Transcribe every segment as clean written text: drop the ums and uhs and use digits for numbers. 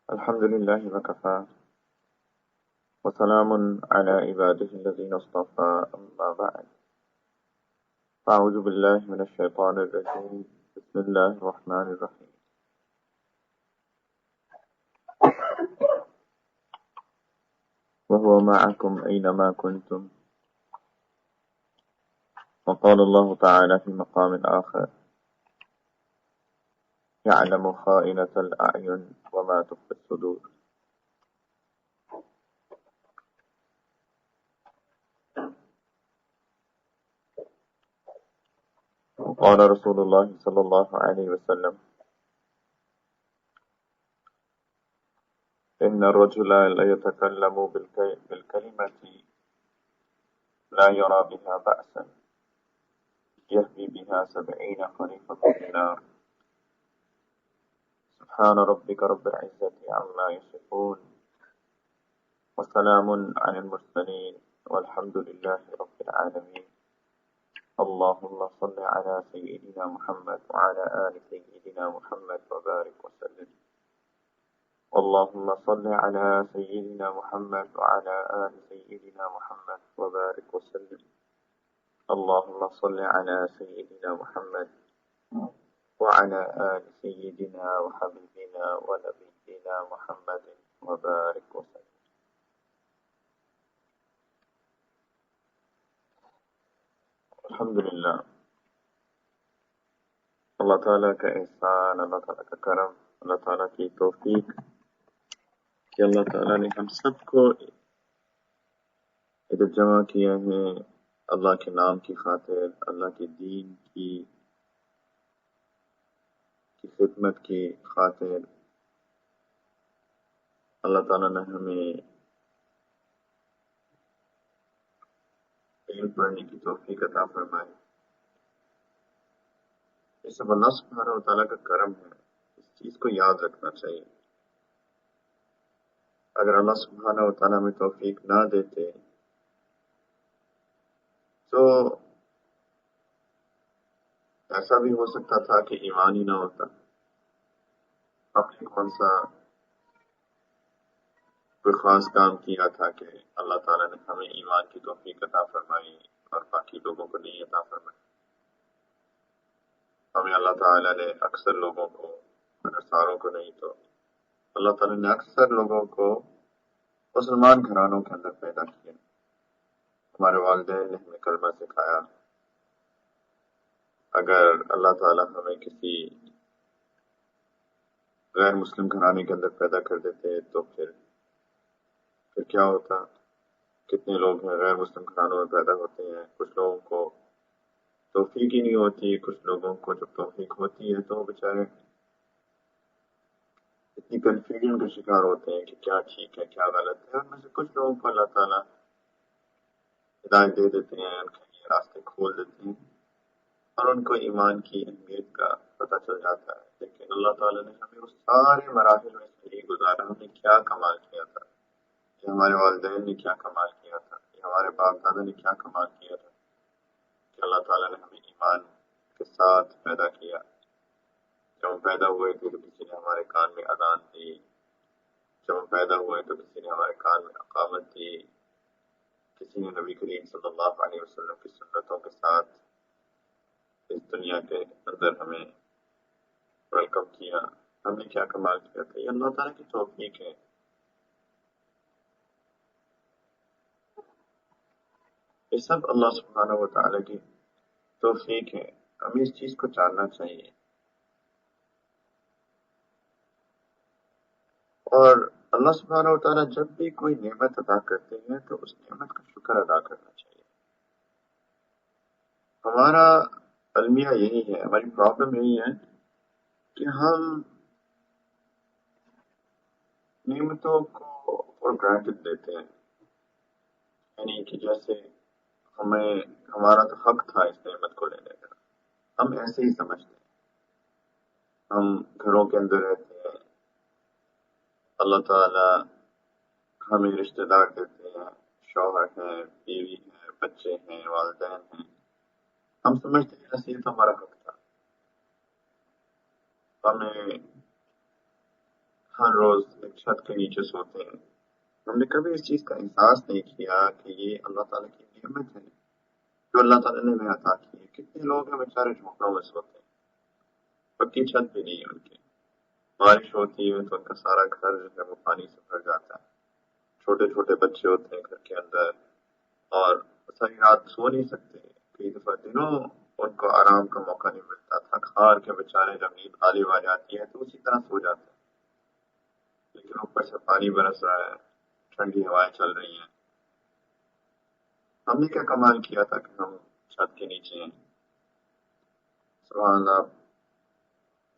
الحمد لله وكفى وسلام على عباده الذين اصطفى أما بعد فأعوذ بالله من الشيطان الرجيم بسم الله الرحمن الرحيم وهو معكم أينما كنتم وقال الله تعالى في مقام آخر يعلم خائنة الأعين وما تخفي الصدور وقال رسول الله صلى الله عليه وسلم إن الرجل لا يتكلم بالكلمة لا يرى بها بأسا يهدي بها 70 خريفا من النار سبحان ربك رب العزة عما يصفون وسلام على المرسلين والحمد لله رب العالمين اللهم صل على سيدنا محمد وعلى آل سيدنا محمد وبارك وسلم اللهم صل على سيدنا محمد وعلى آل سيدنا محمد وبارك وسلم اللهم صل على سيدنا محمد وعلى آل سيدنا وحبيبنا ونبينا محمد وبارك وسلم الحمدللہ اللہ تعالیٰ کا احسان، اللہ تعالیٰ کا کرم، اللہ تعالیٰ کی توفیق کہ اللہ تعالیٰ نے ہم سب کو ادھر جمع کیا ہے اللہ کے نام کی خاطر، اللہ کے دین کی خدمت کی خاطر۔ اللہ تعالیٰ نے ہمیں علم پڑھنے کی توفیق عطا فرمائی۔ یہ سب اللہ سبحانہ و تعالیٰ کا کرم ہے، اس چیز کو یاد رکھنا چاہیے۔ اگر اللہ سبحانہ و تعالیٰ ہمیں توفیق نہ دیتے تو ایسا بھی ہو سکتا تھا کہ ایمان ہی نہ ہوتا۔ آپ نے کون سا کوئی خاص کام کیا تھا کہ اللہ تعالیٰ نے ہمیں ایمان کی توفیق عطا فرمائی اور باقی لوگوں کو نہیں عطا فرمائی؟ ہمیں اللہ تعالیٰ نے اکثر لوگوں کو، اگر ساروں کو نہیں تو اللہ تعالیٰ نے اکثر لوگوں کو مسلمان گھرانوں کے اندر پیدا کیا۔ ہمارے والدین نے ہمیں کلمہ سکھایا۔ اگر اللہ تعالیٰ ہمیں کسی غیر مسلم گھرانے کے اندر پیدا کر دیتے تو پھر کیا ہوتا؟ کتنے لوگ ہیں غیر مسلم گھرانوں میں پیدا ہوتے ہیں، کچھ لوگوں کو توفیق ہی نہیں ہوتی، کچھ لوگوں کو جب توفیق ہوتی ہے تو وہ بیچارے اتنی کنفیوژن کا شکار ہوتے ہیں کہ کیا ٹھیک ہے کیا غلط ہے۔ اور میں سے کچھ لوگوں کو اللہ تعالیٰ ہدایت دے دیتے ہیں، ان کے لیے راستے کھول دیتے ہیں اور ان کو ایمان کی اہمیت کا پتہ چل جاتا ہے۔ لیکن اللہ تعالیٰ نے ہمیں اس سارے مراحل میں سے نہیں گزارا۔ ہم نے کیا کمال کیا تھا، کہ ہمارے والدین نے کیا کمال کیا تھا، کہ ہمارے باپ دادا نے کیا کمال کیا تھا کہ اللہ تعالیٰ نے ہمیں ایمان کے ساتھ پیدا کیا۔ جب ہم پیدا ہوئے تھے تو کسی نے ہمارے کان میں اذان دی، جب ہم پیدا ہوئے تو کسی نے ہمارے کان میں اقامت دی، کسی نے نبی کریم صلی اللہ علیہ وسلم کی سنتوں کے ساتھ اس دنیا کے اندر ہمیں ویلکم کیا۔ ہم نے کیا کمال کیا تھا؟ یہ اللہ تعالیٰ کی توفیق ہے۔ یہ سب اللہ سبحانہ و تعالیٰ کی توفیق ہے، ہمیں اس چیز کو جاننا چاہیے۔ اور اللہ سبحانہ و تعالیٰ جب بھی کوئی نعمت عطا کرتے ہیں تو اس نعمت کا شکر ادا کرنا چاہیے۔ ہمارا المیہ یہی ہے، ہماری پرابلم یہی ہے کہ ہم نعمتوں کو فور گرانٹڈ لیتے ہیں، یعنی کہ جیسے ہمارا تو حق تھا اس نعمت کو لینے کا، ہم ایسے ہی سمجھتے ہیں۔ ہم گھروں کے اندر رہتے ہیں، اللہ تعالیٰ ہمیں رشتہ دار دیتے ہیں، شوہر ہیں، بیوی ہیں، بچے ہیں، والدین ہیں۔ ہم سمجھتے ہیں ایسے یہ تو ہمارا حق تھا، ہمیں ہر روز ایک چھت کے نیچے سوتے ہیں، ہم نے کبھی اس چیز کا احساس نہیں کیا کہ یہ اللہ تعالیٰ کی نعمت ہے جو اللہ تعالیٰ نے ہمیں عطا کی ہے۔ کتنے لوگ ہیں بیچارے جھونپڑوں میں سوتے ہیں، پکی چھت بھی نہیں ہے ان کی، بارش ہوتی ہے تو ان کا سارا گھر جو ہے وہ پانی سے بھر جاتا ہے، چھوٹے چھوٹے بچے ہوتے ہیں گھر کے اندر، اور ساری رات سو نہیں سکتے، کئی دفعہ دنوں ان کو آرام کا موقع نہیں ملتا، تھک ہار کے بیچارے جب نیند غالب آ جاتی ہے تو اسی طرح سو جاتے ہیں، لیکن اوپر سے پانی برس رہا ہے، ٹھنڈی ہوائیں چل رہی ہیں۔ ہم نے کیا کمال کیا تھا کہ ہم چھت کے نیچے ہیں؟ سبحان اللہ،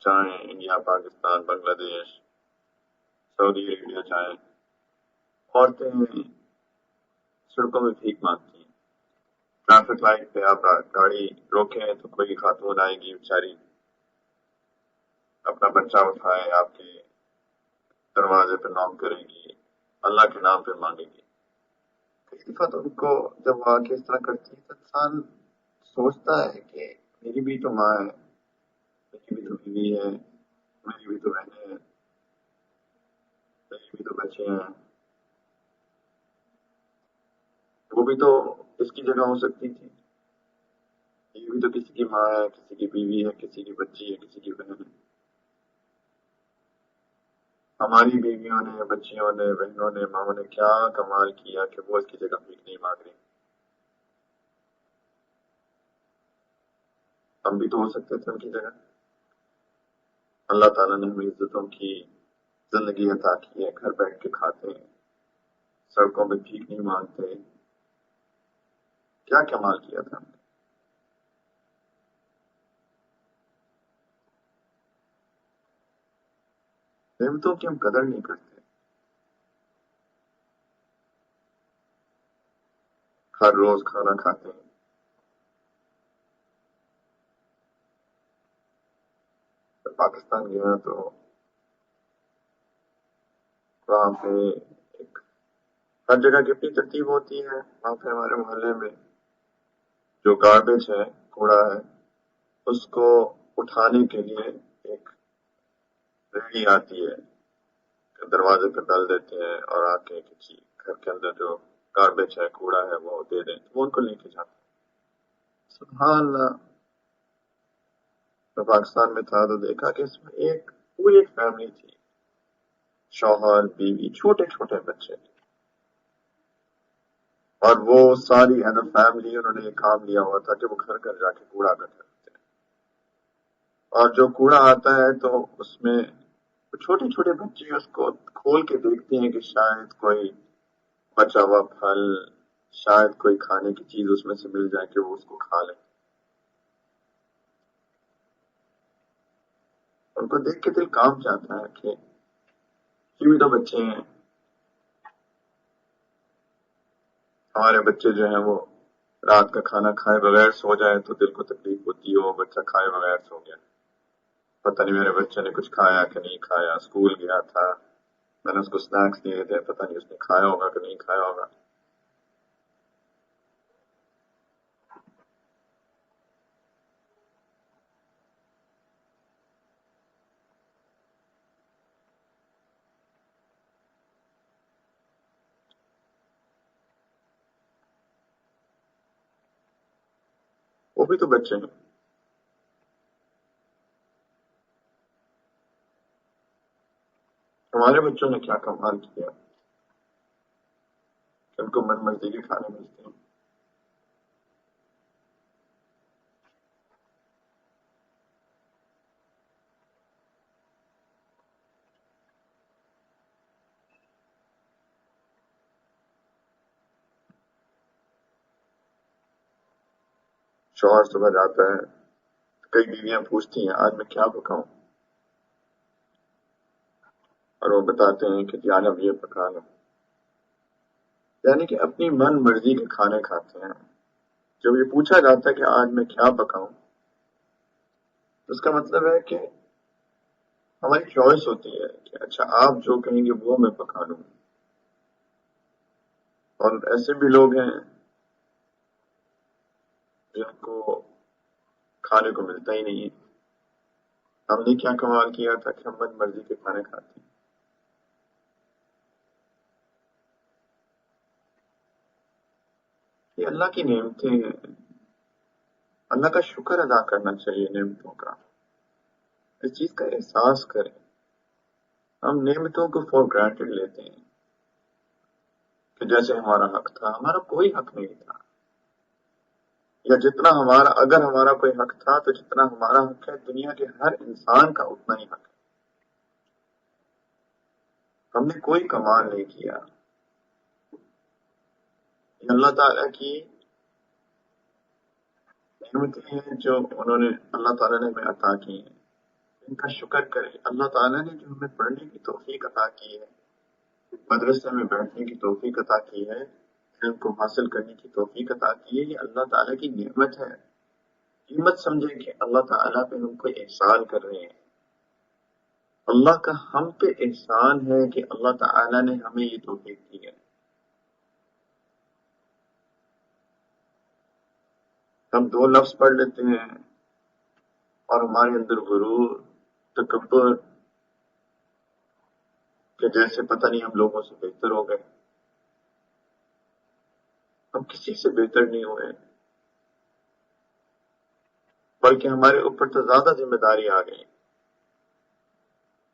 چاہیں انڈیا، پاکستان، بنگلہ دیش، سعودی عربیہ، چاہیں عورتیں سڑکوں میں بھیک مانگتی ہیں، ٹریفک لائٹ پہ آپ گاڑی روکیں تو کوئی خاتون آئے گی بیچاری، اپنا بچہ اٹھائے آپ کے دروازے پہ نوک کرے گی، اللہ کے نام پہ مانگے گی۔ کئی دفعہ تو ان کو جب وہ آ کے اس طرح کرتی ہے تو انسان سوچتا ہے کہ میری بھی تو ماں ہے، میری بھی تو بیوی ہے، میری بھی تو بہنیں ہیں، میری بھی تو بچے ہیں، وہ بھی تو اس کی جگہ ہو سکتی تھی، یہ بھی تو کسی کی ماں ہے، کسی کی بیوی ہے، کسی کی بچی ہے، کسی کی بہن ہے۔ ہماری بیویوں نے، بچیوں نے، بہنوں نے، ماں نے کیا کمال کیا کہ وہ اس کی جگہ بھیک نہیں مانگ رہی، ہم بھی تو ہو سکتے تھے ان کی جگہ۔ اللہ تعالیٰ نے ہمیں عزتوں کی زندگی عطا کی ہے، گھر بیٹھ کے کھاتے ہیں، سڑکوں پہ بھیک نہیں مانگتے، کیا کمال کیا تھا ہم نے۔ نعمتوں کی ہم قدر نہیں کرتے، ہر روز کھانا کھاتے ہیں۔ جب پاکستان گیا تو وہاں پہ ایک ہر جگہ کی اپنی ترتیب ہوتی ہے، وہاں پہ ہمارے محلے میں جو گاربیج ہے، کوڑا ہے، اس کو اٹھانے کے لیے ایک ریڑھی آتی ہے، دروازے پہ ڈال دیتے ہیں اور آ کے کسی گھر کے اندر جو گاربیج ہے، کوڑا ہے، وہ دے دیں تو وہ ان کو لے کے جاتے ہیں۔ سبحان اللہ، میں پاکستان میں تھا تو دیکھا کہ اس میں ایک پوری ایک فیملی تھی، شوہر، بیوی، چھوٹے چھوٹے بچے، اور وہ ساری ایز اے فیملی انہوں نے یہ کام لیا ہوا تھا کہ وہ گھر گھر جا کے کوڑا اکٹھا کرتے ہیں، اور جو کوڑا آتا ہے تو اس میں چھوٹے چھوٹے بچے اس کو کھول کے دیکھتے ہیں کہ شاید کوئی بچا ہوا پھل، شاید کوئی کھانے کی چیز اس میں سے مل جائے کہ وہ اس کو کھا لیں۔ ان کو دیکھ کے دل کام جاتا ہے کہ یہ بھی تو بچے ہیں، ہمارے بچے جو ہیں وہ رات کا کھانا کھائے بغیر سو جائے تو دل کو تکلیف ہوتی ہے، وہ بچہ کھائے بغیر سو گیا، پتہ نہیں میرے بچے نے کچھ کھایا کہ نہیں کھایا، اسکول گیا تھا، میں نے اس کو سنیکس دیے تھے، پتہ نہیں اس نے کھایا ہوگا کہ نہیں کھایا ہوگا۔ وہ بھی تو بچے ہیں۔ ہمارے بچوں نے کیا کمال کیا کہ ان کو من مرضی کے کھانے ملتے ہیں۔ شوہر صبح جاتا ہے، کئی بیویاں پوچھتی ہیں آج میں کیا پکاؤں، اور وہ بتاتے ہیں کہ جی آج ہم یہ پکا لیں، یعنی کہ اپنی من مرضی کے کھانے کھاتے ہیں۔ جب یہ پوچھا جاتا ہے کہ آج میں کیا پکاؤں، تو اس کا مطلب ہے کہ ہماری چوائس ہوتی ہے کہ اچھا آپ جو کہیں گے وہ میں پکا لوں۔ اور ایسے بھی لوگ ہیں جن کو کھانے کو ملتا ہی نہیں ہے۔ ہم نے کیا کمال کیا تھا کہ ہم من مرضی کے کھانے کھاتے ہیں۔ یہ اللہ کی نعمتیں ہیں، اللہ کا شکر ادا کرنا چاہیے نعمتوں کا، اس چیز کا احساس کریں۔ ہم نعمتوں کو فور گرانٹیڈ لیتے ہیں کہ جیسے ہمارا حق تھا، ہمارا کوئی حق نہیں تھا، یا جتنا ہمارا، اگر ہمارا کوئی حق تھا تو جتنا ہمارا حق ہے دنیا کے ہر انسان کا اتنا ہی حق ہے۔ ہم نے کوئی کمال نہیں کیا، یہ اللہ تعالیٰ کی نعمتیں ہیں جو انہوں نے، اللہ تعالیٰ نے ہمیں عطا کی ہیں، ان کا شکر کریں۔ اللہ تعالیٰ نے جو ہمیں پڑھنے کی توفیق عطا کی ہے، مدرسے میں بیٹھنے کی توفیق عطا کی ہے، علم کو حاصل کرنے کی توفیق عطا کی ہے، یہ اللہ تعالیٰ کی نعمت ہے۔ یہ مت سمجھیں کہ اللہ تعالیٰ پہ ہم کوئی احسان کر رہے ہیں، اللہ کا ہم پہ احسان ہے کہ اللہ تعالیٰ نے ہمیں یہ توفیق دی ہے۔ ہم دو لفظ پڑھ لیتے ہیں اور ہمارے اندر غرور، تکبر، کہ جیسے پتہ نہیں ہم لوگوں سے بہتر ہو گئے۔ ہم کسی سے بہتر نہیں ہوئے، بلکہ ہمارے اوپر تو زیادہ ذمہ داری آ گئی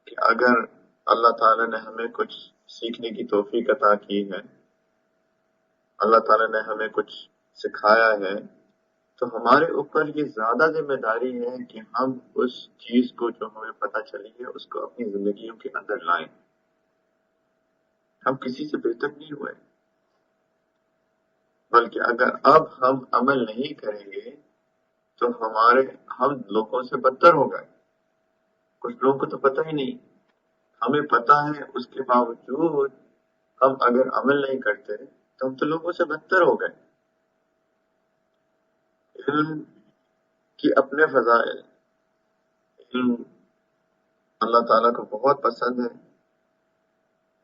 کہ اگر اللہ تعالیٰ نے ہمیں کچھ سیکھنے کی توفیق عطا کی ہے، اللہ تعالیٰ نے ہمیں کچھ سکھایا ہے، تو ہمارے اوپر یہ زیادہ ذمہ داری ہے کہ ہم اس چیز کو جو ہمیں پتہ چلی ہے اس کو اپنی زندگیوں کے اندر لائیں۔ ہم کسی سے بہتر نہیں ہوئے، بلکہ اگر اب ہم عمل نہیں کریں گے تو ہم لوگوں سے بدتر ہو گئے۔ کچھ لوگوں کو تو پتہ ہی نہیں، ہمیں پتہ ہے اس کے باوجود ہم اگر عمل نہیں کرتے تو ہم تو لوگوں سے بدتر ہو گئے۔ علم کی اپنے فضائل، علم اللہ تعالیٰ کو بہت پسند ہے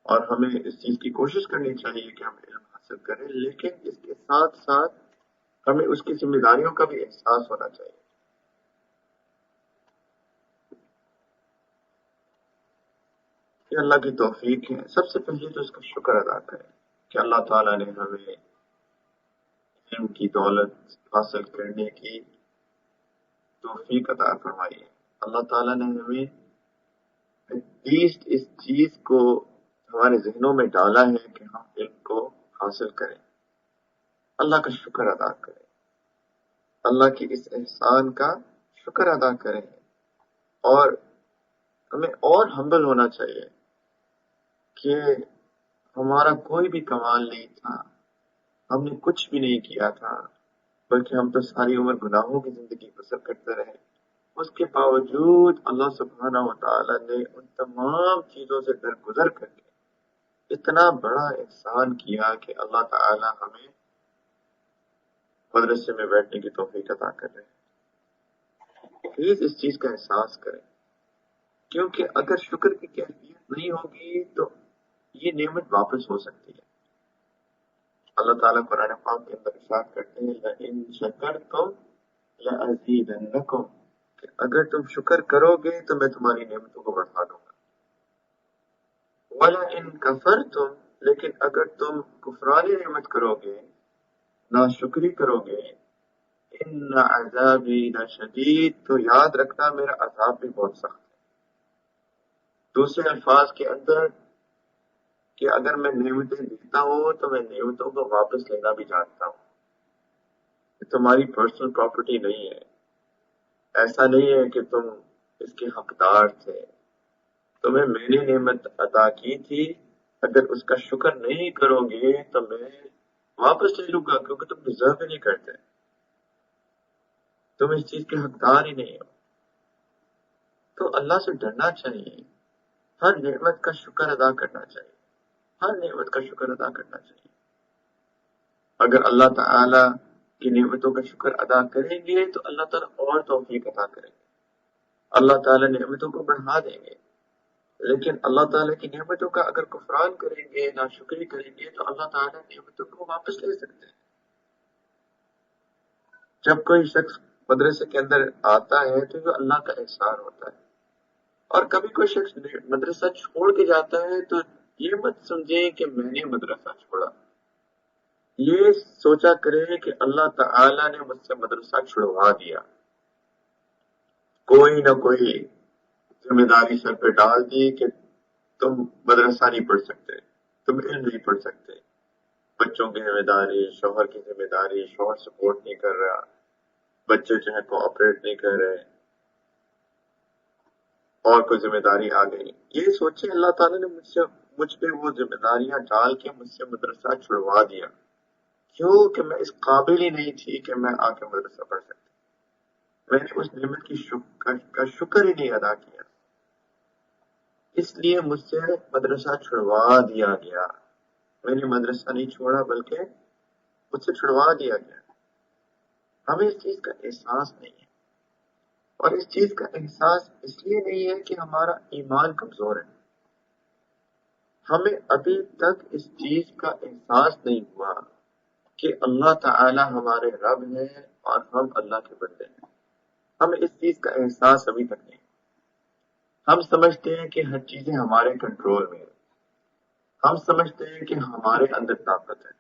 اور ہمیں اس چیز کی کوشش کرنی چاہیے کہ ہم علم حاصل کریں، لیکن اس کے ساتھ ساتھ ہمیں اس کی ذمہ داریوں کا بھی احساس ہونا چاہیے۔ یہ اللہ کی توفیق ہے، سب سے پہلے تو اس کا شکر ادا کریں کہ اللہ تعالیٰ نے ہمیں علم کی دولت حاصل کرنے کی توفیق عطا فرمائی ہے۔ اللہ تعالیٰ نے ہمیں اس چیز کو ہمارے ذہنوں میں ڈالا ہے کہ ہم علم کو حاصل کریں، اللہ کا شکر ادا کریں، اللہ کی اس احسان کا شکر ادا کریں، اور ہمیں اور ہمبل ہونا چاہیے کہ ہمارا کوئی بھی کمال نہیں تھا، ہم نے کچھ بھی نہیں کیا تھا، بلکہ ہم تو ساری عمر گناہوں کی زندگی بسر کرتے رہے۔ اس کے باوجود اللہ سبحانہ و تعالیٰ نے ان تمام چیزوں سے درگزر کر کے اتنا بڑا احسان کیا کہ اللہ تعالیٰ ہمیں مدرسے میں بیٹھنے کی توفیق عطا کر رہے ہیں۔ پلیز اس چیز کا احساس کریں، کیونکہ اگر شکر کی کیفیت نہیں ہوگی تو یہ نعمت واپس ہو سکتی ہے۔ اللہ تعالیٰ قرآن پاک کے اندر ارشاد کرتے ہیں لَإِن شَكَرْتُمْ لَأَزِيدَنَّكُمْ، کہ اگر تم شکر کرو گے تو میں تمہاری نعمتوں کو بڑھا دوں گا۔ وَلَئِن كَفَرْتُمْ، لیکن اگر تم کفران نعمت کرو گے، ناشکری کرو گے، ان عذابی لشدید، تو یاد رکھنا میرا عذاب بھی بہت سخت ہے۔ دوسرے الفاظ کے اندر کہ اگر میں نعمتیں دیتا ہوں تو میں نعمتوں کو واپس لینا بھی جانتا ہوں، یہ تمہاری پرسنل پراپرٹی نہیں ہے، ایسا نہیں ہے کہ تم اس کے حقدار تھے، تمہیں میں نے نعمت عطا کی تھی، اگر اس کا شکر نہیں کرو گے تو میں واپس لے لوں گا، کیونکہ تم ڈیزرو ہی نہیں کرتے، تم اس چیز کے حقدار ہی نہیں ہو۔ تو اللہ سے ڈرنا چاہیے، ہر نعمت کا شکر ادا کرنا چاہیے، ہر نعمت کا شکر ادا کرنا چاہیے۔ اگر اللہ تعالیٰ کی نعمتوں کا شکر ادا کریں گے تو اللہ تعالیٰ اور توفیق عطا کریں گے، اللہ تعالیٰ نعمتوں کو بڑھا دیں گے۔ لیکن اللہ تعالیٰ کی نعمتوں کا اگر کفران کریں گے، ناشکری کریں گے، تو اللہ تعالیٰ نعمتوں کو واپس لے سکتے ہیں۔ جب کوئی شخص مدرسے کے اندر آتا ہے تو یہ اللہ کا احسان ہوتا ہے، اور کبھی کوئی شخص مدرسہ چھوڑ کے جاتا ہے تو یہ مت سمجھیں کہ میں نے مدرسہ چھوڑا، یہ سوچا کرے کہ اللہ تعالی نے مجھ سے مدرسہ چھڑوا دیا، کوئی نہ کوئی ذمہ داری سر پہ ڈال دی کہ تم مدرسہ نہیں پڑھ سکتے، تم علم نہیں پڑھ سکتے، بچوں کی ذمہ داری، شوہر کی ذمہ داری، شوہر سپورٹ نہیں کر رہا، بچے جو ہے کوآپریٹ نہیں کر رہے، اور کوئی ذمہ داری آ گئی۔ یہ سوچے اللہ تعالیٰ نے مجھ پہ وہ ذمہ داریاں ڈال کے مجھ سے مدرسہ چھڑوا دیا، کیوں کہ میں اس قابل ہی نہیں تھی کہ میں آ کے مدرسہ پڑھ سکتی، میں نے اس نعمت کی کا شکر ہی نہیں ادا کیا، اس لیے مجھ سے مدرسہ چھڑوا دیا گیا۔ میں نے مدرسہ نہیں چھوڑا بلکہ مجھ سے چھڑوا دیا گیا۔ ہمیں اس چیز کا احساس نہیں ہے، اور اس چیز کا احساس اس لیے نہیں ہے کہ ہمارا ایمان کمزور ہے۔ ہمیں ابھی تک اس چیز کا احساس نہیں ہوا کہ اللہ تعالی ہمارے رب ہے اور ہم اللہ کے بندے ہیں۔ ہمیں اس چیز کا احساس ابھی تک نہیں۔ ہم سمجھتے ہیں کہ ہر چیزیں ہمارے کنٹرول میں ہیں، ہم سمجھتے ہیں کہ ہمارے اندر طاقت ہے،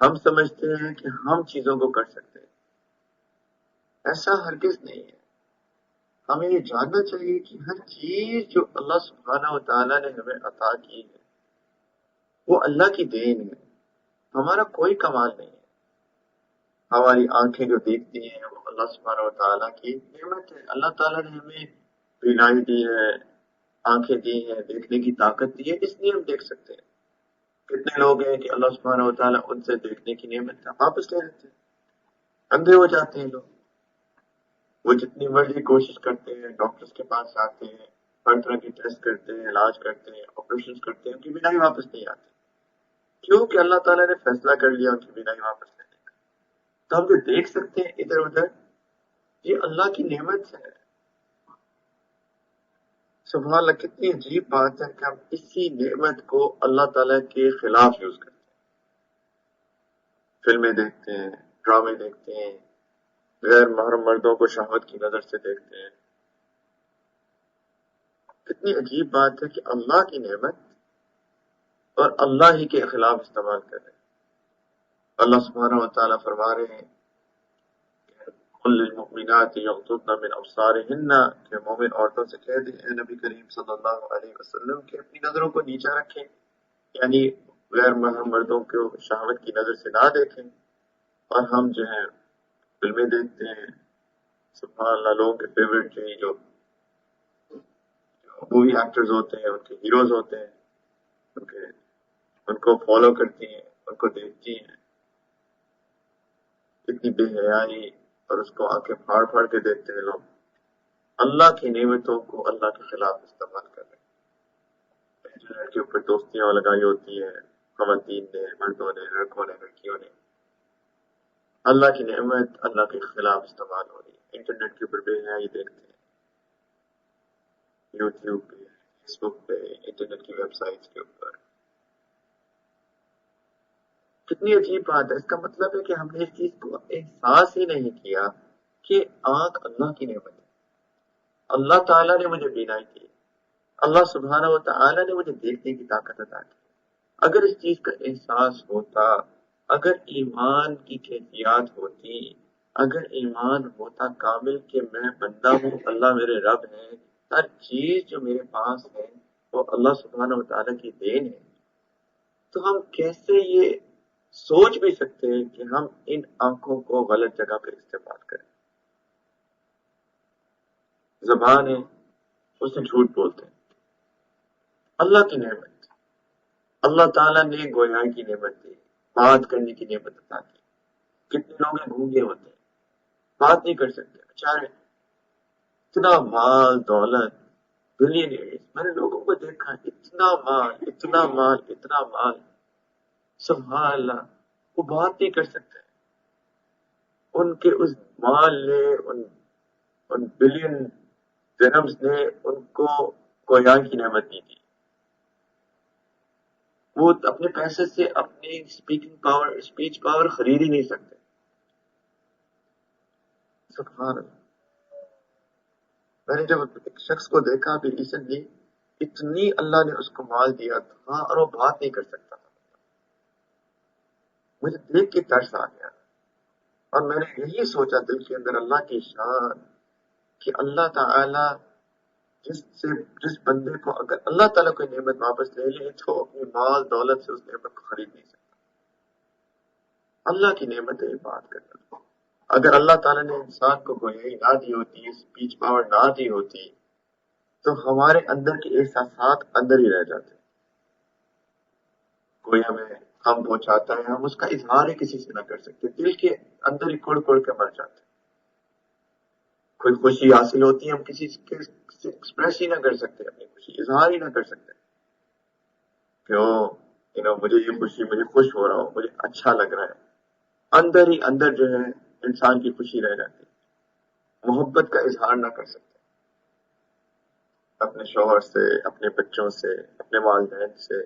ہم سمجھتے ہیں کہ ہم چیزوں کو کر سکتے ہیں۔ ایسا ہرگز نہیں ہے۔ ہمیں یہ جاننا چاہیے کہ ہر چیز جو اللہ سبحانہ و تعالیٰ نے ہمیں عطا کی ہے وہ اللہ کی دین ہے، ہمارا کوئی کمال نہیں ہے۔ ہماری آنکھیں جو دیکھتی ہیں وہ اللہ سبحانہ و تعالیٰ کی نعمت ہے۔ اللہ تعالیٰ نے ہمیں بینائی دی ہے، آنکھیں دی ہیں، دیکھنے کی طاقت دی ہے، اس لیے ہم دیکھ سکتے ہیں۔ کتنے لوگ ہیں کہ اللہ سبحانہ و تعالیٰ ان سے دیکھنے کی نعمت واپس لے لیتے ہیں، اندھے ہو جاتے ہیں لوگ۔ وہ جتنی مرضی کوشش کرتے ہیں، ڈاکٹرز کے پاس آتے ہیں، ہر طرح کی ٹیسٹ کرتے ہیں، علاج کرتے ہیں، آپریشن کرتے ہیں، ان کی بینائی واپس نہیں آتی، کیوں کہ اللہ تعالیٰ نے فیصلہ کر لیا ان کی بینائی واپس لینے کا۔ تو ہم جو دیکھ سکتے ہیں ادھر ادھر، یہ اللہ کی نعمت ہے۔ سبحان اللہ، کتنی عجیب بات ہے کہ ہم اسی نعمت کو اللہ تعالیٰ کے خلاف یوز کرتے ہیں۔ فلمیں دیکھتے ہیں، ڈرامے دیکھتے ہیں، غیر محرم مردوں کو شہوت کی نظر سے دیکھتے ہیں۔ کتنی عجیب بات ہے کہ اللہ کی نعمت اور اللہ ہی کے خلاف استعمال کر رہے ہیں۔ اللہ سبحانہ و تعالیٰ فرما رہے ہیں قل للمؤمنات یغضضن من ابصارہن، کہ مومن عورتوں سے کہہ دیں اے نبی کریم صلی اللہ علیہ وسلم کہ اپنی نظروں کو نیچا رکھیں، یعنی غیر محرم مردوں کو شہوت کی نظر سے نہ دیکھیں۔ اور ہم جو ہیں فلمیں دیکھتے ہیں، سبحان اللہ، لوگوں کے فیوریٹ جو مووی ایکٹرز ہوتے ہیں، ان کے ہیروز ہوتے ہیں، ان کو فالو کرتی ہیں، ان کو دیکھتی ہیں، کتنی بے حیائی، اور اس کو آنکھیں پھاڑ پھاڑ کے دیکھتے ہیں لوگ۔ اللہ کی نعمتوں کو اللہ کے خلاف استعمال کر رہے ہیں۔ انٹرنیٹ کے اوپر دوستیاں لگائی ہوتی ہیں خواتین نے، مردوں نے، لڑکوں نے، لڑکیوں نے، اللہ کی نعمت اللہ کے خلاف استعمال ہو رہی ہے۔ انٹرنیٹ کے اوپر بے حیائی دیکھتے ہیں، یوٹیوب پہ، فیس بک پہ، انٹرنیٹ کی ویب سائٹس کے اوپر۔ کتنی عجیب بات ہے۔ اس کا مطلب ہے کہ ہم نے اس چیز کو احساس ہی نہیں کیا کہ آنکھ اللہ کی نعمت ہے۔ اللہ تعالیٰ نے مجھے بینائی کی، اللہ سبحانہ و تعالیٰ نے مجھے دیکھنے کی طاقت عطا کی۔ اگر اس چیز کا احساس ہوتا، اگر ایمان کی کیفیات ہوتی، اگر ایمان ہوتا کامل کہ میں بندہ ہوں، اللہ میرے رب ہے، ہر چیز جو میرے پاس ہے وہ اللہ سبحانہ و تعالیٰ کی دین ہے، تو ہم کیسے یہ سوچ بھی سکتے ہیں کہ ہم ان آنکھوں کو غلط جگہ پہ استعمال کریں۔ زبان ہے، اس سے جھوٹ بولتے ہیں۔ اللہ کی نعمت، اللہ تعالیٰ نے گویا کی نعمت دی، بات کرنے کی نعمت عطا کی۔ کتنے لوگ ہیں گونگے ہوتے ہیں، بات نہیں کر سکتے بیچارے، اتنا مال دولت، بلینئرز، میں نے لوگوں کو دیکھا اتنا مال، اتنا مال، اتنا مال، سبحان اللہ، وہ بات نہیں کر سکتے۔ ان کے اس مال نے، ان بلین درہمز نے ان کو گویا کی نعمت دی تھی۔ وہ اپنے پیسے سے اپنی اسپیچ پاور خرید ہی نہیں سکتے۔ سبحان اللہ، میں نے جب ایک شخص کو دیکھا بھی ریسنٹلی، اتنی اللہ نے اس کو مال دیا تھا اور وہ بات نہیں کر سکتا تھا، مجھے دیکھ کے ترس آ گیا، اور میں نے یہی سوچا دل کے اندر اللہ کی شان کہ اللہ تعالی جس بندے کو اگر اللہ تعالیٰ کوئی نعمت واپس لے لے تو اپنی مال دولت سے اس نعمت کو خرید نہیں سکتا۔ اللہ کی نعمت ہے بات کرنا۔ اگر اللہ تعالیٰ نے انسان کو گویائی نہ دی ہوتی، اسپیچ پاور نہ دی ہوتی، تو ہمارے اندر کے احساسات اندر ہی رہ جاتے۔ کوئی ہمیں غم پہنچاتا ہے، ہم اس کا اظہار ہی کسی سے نہ کر سکتے، دل کے اندر ہی کڑ کڑ کے مر جاتے۔ کوئی خوشی حاصل ہوتی ہے، ہم کسی سے ایکسپریس ہی نہ کر سکتے، اپنی خوشی اظہار ہی نہ کر سکتے کہ مجھے یہ خوشی، مجھے خوش ہو رہا ہوں، مجھے اچھا لگ رہا ہے، اندر ہی اندر جو ہے انسان کی خوشی رہ جاتی، محبت کا اظہار نہ کر سکتے اپنے شوہر سے، اپنے بچوں سے، اپنے والدین سے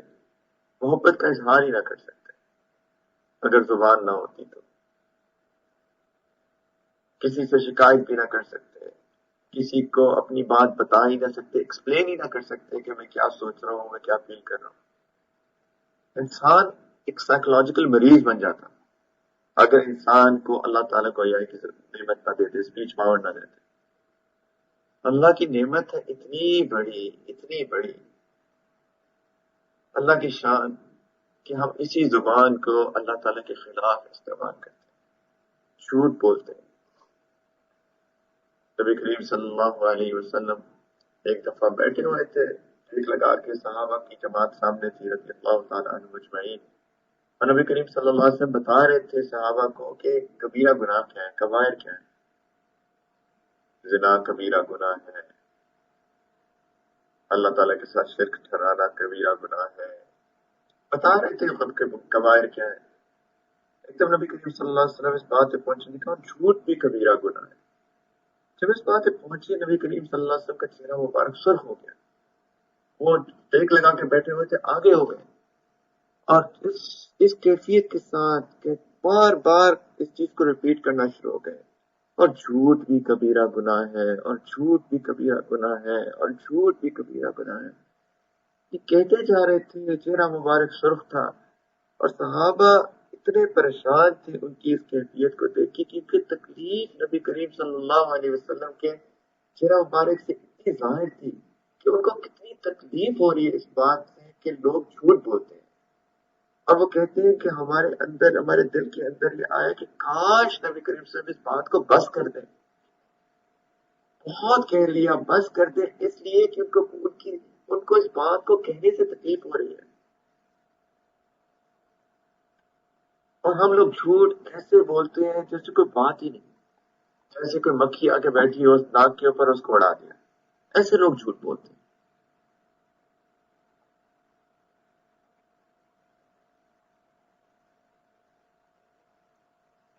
محبت کا اظہار ہی نہ کر سکتے اگر زبان نہ ہوتی تو، کسی سے شکایت بھی نہ کر سکتے، کسی کو اپنی بات بتا ہی نہ سکتے، ایکسپلین ہی نہ کر سکتے کہ میں کیا سوچ رہا ہوں، میں کیا فیل کر رہا ہوں۔ انسان ایک سائیکولوجیکل مریض بن جاتا اگر انسان کو اللہ تعالیٰ کو یہ کی نعمت نہ دیتے، اسپیچ پاور نہ دیتے۔ اللہ کی نعمت ہے اتنی بڑی، اتنی بڑی اللہ کی شان کہ ہم اسی زبان کو اللہ تعالیٰ کے خلاف استعمال کرتے ہیں، جھوٹ بولتے ہیں۔ نبی کریم صلی اللہ علیہ وسلم ایک دفعہ بیٹھے ہوئے تھے، ٹھیک لگا کے صحابہ کی جماعت سامنے تھی رضی اللہ تعالیٰ عنہ مجمعین، اور نبی کریم صلی اللہ علیہ وسلم بتا رہے تھے صحابہ کو کہ کبیرہ گناہ کیا ہے، کبائر کیا ہے۔ زنا کبیرہ گناہ ہے، اللہ تعالیٰ کے ساتھ شرک ٹھہرانا کبیرہ گناہ ہے، بتا رہے تھے خود کے کبائر کیا ہے۔ ایک دم نبی کریم صلی اللہ علیہ وسلم اس بات پہ پہنچنے کا جھوٹ بھی کبیرہ گناہ ہے۔ جب اس بات پہ پہنچی نبی کریم صلی اللہ علیہ وسلم کا چہرہ مبارک سرخ ہو گیا، وہ ٹیک لگا کے بیٹھے ہوئے تھے، آگے ہو گئے، اور اس کیفیت کے ساتھ کہ بار بار اس چیز کو ریپیٹ کرنا شروع ہو گئے، اور جھوٹ بھی کبیرہ گناہ ہے، اور جھوٹ بھی کبیرہ گناہ ہے، اور جھوٹ بھی کبیرہ گناہ ہے۔ یہ کہتے جا رہے تھے، چہرہ مبارک سرخ تھا، اور صحابہ اتنے پریشان تھے ان کی اس کیفیت کو دیکھ کے، کیونکہ تکلیف نبی کریم صلی اللہ علیہ وسلم کے چہرہ مبارک سے اتنی ظاہر تھی کہ ان کو کتنی تکلیف ہو رہی ہے اس بات سے کہ لوگ جھوٹ بولتے ہیں، اور وہ کہتے ہیں کہ ہمارے اندر، ہمارے دل کے اندر یہ آیا کہ کاش نبی کریم صلی اللہ علیہ وسلم اس بات کو بس کر دیں، بہت کہہ لیا، بس کر دیں، اس لیے کہ ان کو اس بات کو کہنے سے تکلیف ہو رہی ہے۔ اور ہم لوگ جھوٹ ایسے بولتے ہیں جیسے کوئی بات ہی نہیں، جیسے کوئی مکھی آ کے بیٹھی ہو ناک کے اوپر، اس کو اڑا دیا، ایسے لوگ جھوٹ بولتے ہیں۔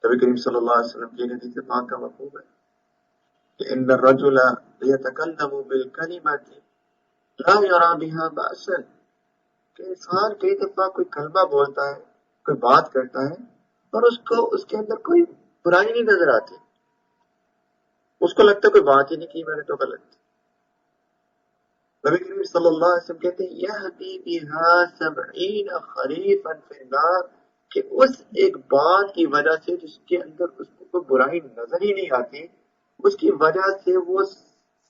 نبی کریم صلی اللہ علیہ وسلم کی حدیث پاک کا مفہوم ہے کہ ان الرجل يتكلم بالكلمة لا يرى بها بأسا، کہ انسان کئی دفعہ کوئی کلمہ بولتا ہے، کوئی بات کرتا ہے، اور اس کے اندر کوئی برائی نہیں نظر آتی، اس کو لگتا ہے کوئی بات ہی نہیں کی میں نے تو غلط۔ نبی کریم صلی اللہ علیہ وسلم کہتے ہیں یہدی بها 70 خریفا فی النار، کہ اس ایک بات کی وجہ سے جس کے اندر اس کو کوئی برائی نظر ہی نہیں آتی، اس کی وجہ سے وہ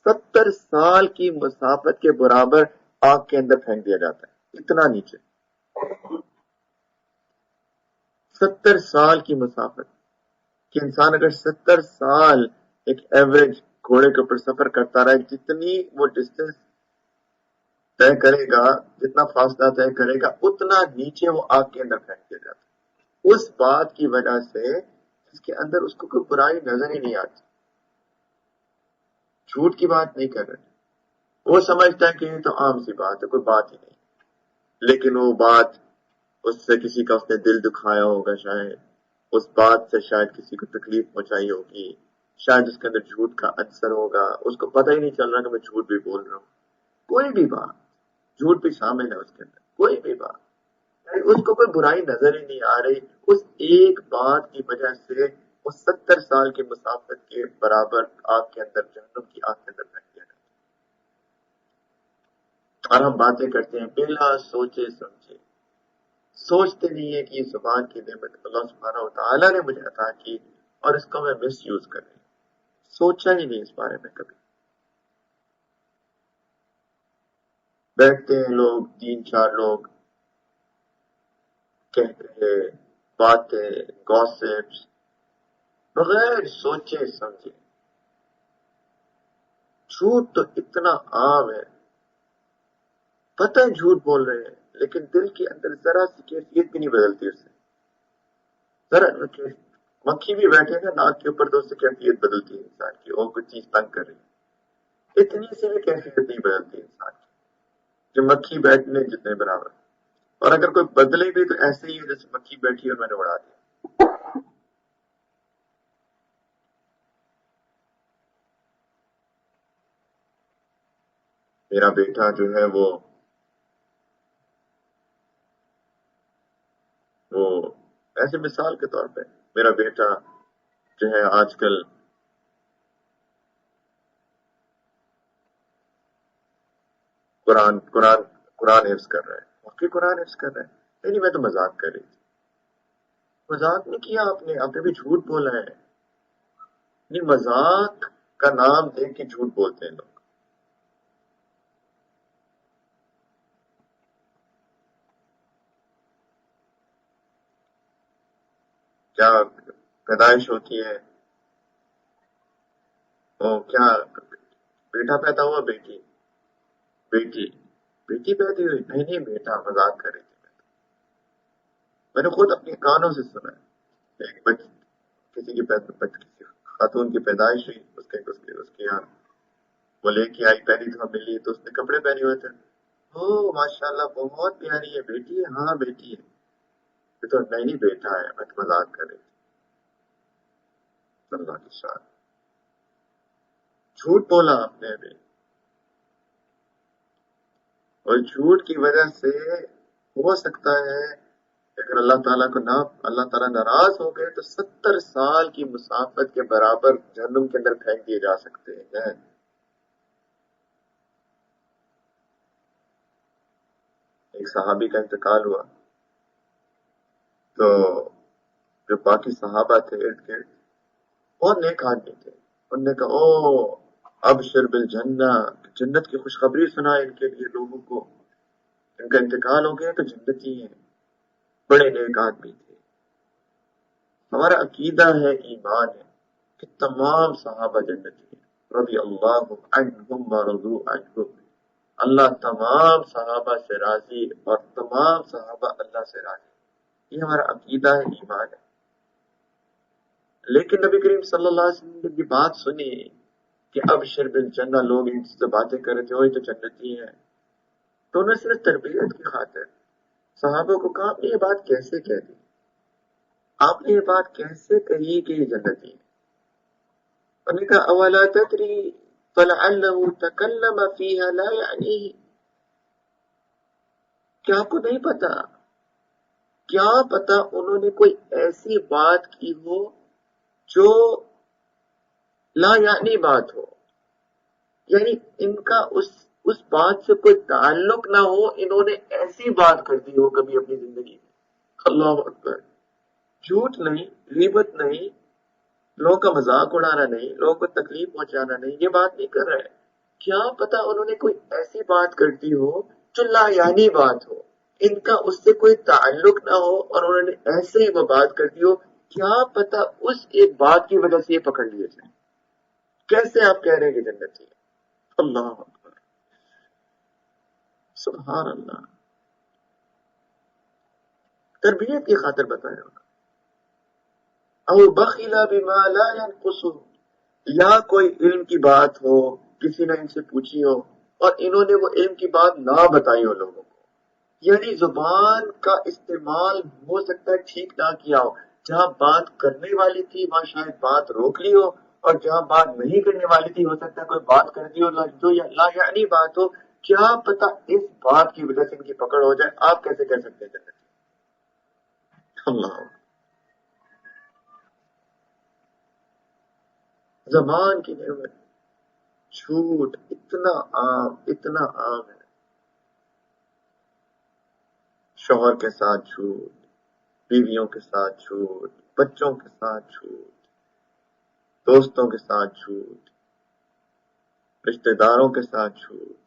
70 سال کی مسافت کے برابر آگ کے اندر پھینک دیا جاتا ہے، اتنا نیچے، 70 سال کی مسافت، کہ انسان اگر 70 سال ایک ایوریج گھوڑے کے اوپر سفر کرتا رہا، جتنی وہ ڈسٹینس طے کرے گا، جتنا فاصلہ طے کرے گا، اتنا نیچے وہ آگ کے اندر پھینک دیا جاتا ہے، اس بات کی وجہ سے جس کے اندر اس کو کوئی برائی نظر ہی نہیں آتی۔ جھوٹ کی بات نہیں کر رہے، وہ سمجھتا ہے کہ یہ تو عام سی بات ہے، کوئی بات ہی نہیں، لیکن وہ بات اس سے کسی کا اس نے دل دکھایا ہوگا، شاید اس بات سے شاید کسی کو تکلیف پہنچائی ہوگی، شاید اس کے اندر جھوٹ کا عنصر ہوگا، اس کو پتہ ہی نہیں چل رہا کہ میں جھوٹ بھی بول رہا ہوں، کوئی بھی بات، جھوٹ بھی شامل ہے اس کے اندر، کوئی بھی بات، اس کو کوئی برائی نظر ہی نہیں آ رہی، اس ایک بات کی وجہ سے وہ 70 سال کی مسافت کے برابر آگ کے اندر، جہنم کی آگ کے اندر پھینک دیا جاتا ہے۔ اور ہم باتیں کرتے ہیں بلا سوچے سمجھے، سوچتے نہیں ہے کہ یہ زبان کی نعمت اللہ سبحانہ و تعالیٰ نے مجھے عطا کی اور اس کو میں مس یوز کر رہی ہوں. سوچا ہی نہیں اس بارے میں کبھی. بیٹھتے ہیں لوگ، 3 4 لوگ کہتے ہیں باتیں، گوسپس، بغیر سوچے سمجھے. جھوٹ تو اتنا عام ہے، پتہ ہے جھوٹ بول رہے ہیں لیکن دل کے اندر ذرا سی کیفیت بھی نہیں بدلتی اس سے. ذرا مکھی بھی بیٹھے نا ناک کے اوپر تو اس سے کیفیت بدلتی ہے انسان کی، وہ کچھ چیز تنگ کر رہی ہے، اتنی سی بھی کیفیت نہیں بدلتی انسان کی جو مکھی بیٹھنے جتنے برابر. اور اگر کوئی بدلے بھی تو ایسے ہی ہے جیسے مکھی بیٹھی اور میں نے اڑا دیا. میرا بیٹا جو ہے وہ ایسے مثال کے طور پہ میرا بیٹا جو ہے آج کل قرآن قرآن قرآن حفظ کر رہا ہے. واقعی قرآن حفظ کر رہا ہے. نہیں میں تو مذاق کر رہی تھی. مذاق نہیں کیا آپ نے بھی جھوٹ بولا ہے. نہیں، مذاق کا نام دے کے جھوٹ بولتے ہیں لوگ. کیا پیدائش ہوتی ہے، وہ کیا بیٹا پیدا ہوا، بیٹی بیٹی بیٹی پیدا ہوئی؟ نہیں بیٹا، مذاق کر رہی تھی. میں نے خود اپنے کانوں سے سنا ہے. ایک کسی کی کسی خاتون کی پیدائش ہوئی، اس کے یہاں وہ لے کے آئی، پہلی دفعہ ملی تو اس نے کپڑے پہنے ہوئے تھے. او ماشاء اللہ بہت پیاری ہے، بیٹی ہے؟ ہاں بیٹی ہے. یہ تو نہیں بیٹا ہے، میں تو مذاق کر رہی تھی. اللہ کی شان، جھوٹ بولا آپ نے ابھی، اور جھوٹ کی وجہ سے ہو سکتا ہے اگر اللہ تعالیٰ ناراض ہو گئے تو 70 سال کی مسافت کے برابر جہنم کے اندر پھینک دیے جا سکتے ہیں. ایک صحابی کا انتقال ہوا تو جو باقی صحابہ تھے ارد گرد بہت نیک آدمی تھے. انہوں نے کہا او ابشر بالجنہ، جنت کی خوشخبری سنا ان کے لیے لوگوں کو، ان کا انتقال ہو گیا تو جنتی ہیں. بڑے نیک آدمی تھے. ہمارا عقیدہ ہے، ایمان ہے کہ تمام صحابہ جنتی ہیں. رضی اللہ عنہم ورضوا عنہ، اللہ تمام صحابہ سے راضی اور تمام صحابہ اللہ سے راضی. یہ ہمارا عقیدہ ہے، ایمان ہے. لیکن نبی کریم صلی اللہ علیہ وسلم نے یہ بات سنی کہ ابشر بالجنہ، لوگ ان سے باتیں کر رہے تھے وہی تو جنتی ہیں، تو انہوں نے صرف تربیت کی خاطر صحابہ کو کہا آپ نے یہ بات کیسے کہہ دی، آپ نے یہ بات کیسے کہی کہ یہ جنتی ہے. انہوں نے کہا اولا تدری فلعلہ تکلم فیہا لا یعنیہ، کیا آپ کو نہیں پتا، کیا پتا انہوں نے کوئی ایسی بات کی ہو جو لا یعنی بات ہو، یعنی ان کا اس بات سے کوئی تعلق نہ ہو، انہوں نے ایسی بات کر دی ہو کبھی اپنی زندگی میں. اللہ اکبر. جھوٹ نہیں، غیبت نہیں، لوگوں کا مذاق اڑانا نہیں، لوگوں کو تکلیف پہنچانا نہیں، یہ بات نہیں کر رہے. کیا پتا انہوں نے کوئی ایسی بات کر دی ہو جو لا یعنی بات ہو، ان کا اس سے کوئی تعلق نہ ہو اور انہوں نے ایسے ہی وہ بات کر دی ہو. کیا پتا اس ایک بات کی وجہ سے یہ پکڑ لیے جائیں. کیسے آپ کہہ رہے ہیں کہ جنتی ہے؟ اللہ اکبر، سبحان اللہ. تربیت کی خاطر بتایا ہوگا. او بخیلا بما لا ينقصه، یا کوئی علم کی بات ہو، کسی نے ان سے پوچھی ہو اور انہوں نے وہ علم کی بات نہ بتائی ہو لوگوں کو. یعنی زبان کا استعمال ہو سکتا ہے ٹھیک نہ کیا ہو، جہاں بات کرنے والی تھی وہاں شاید بات روک لی ہو، اور جہاں بات نہیں کرنے والی تھی ہو سکتا ہے کوئی بات کر دی ہو جو لا یعنی بات ہو. کیا پتا اس بات کی وجہ سے ان کی پکڑ ہو جائے. آپ کیسے کہہ سکتے ہیں جنت؟ اللہ. زبان کی نعمت، جھوٹ اتنا عام ہے. شوہر کے ساتھ جھوٹ، بیویوں کے ساتھ جھوٹ، بچوں کے ساتھ جھوٹ، دوستوں کے ساتھ جھوٹ، رشتہ داروں کے ساتھ جھوٹ،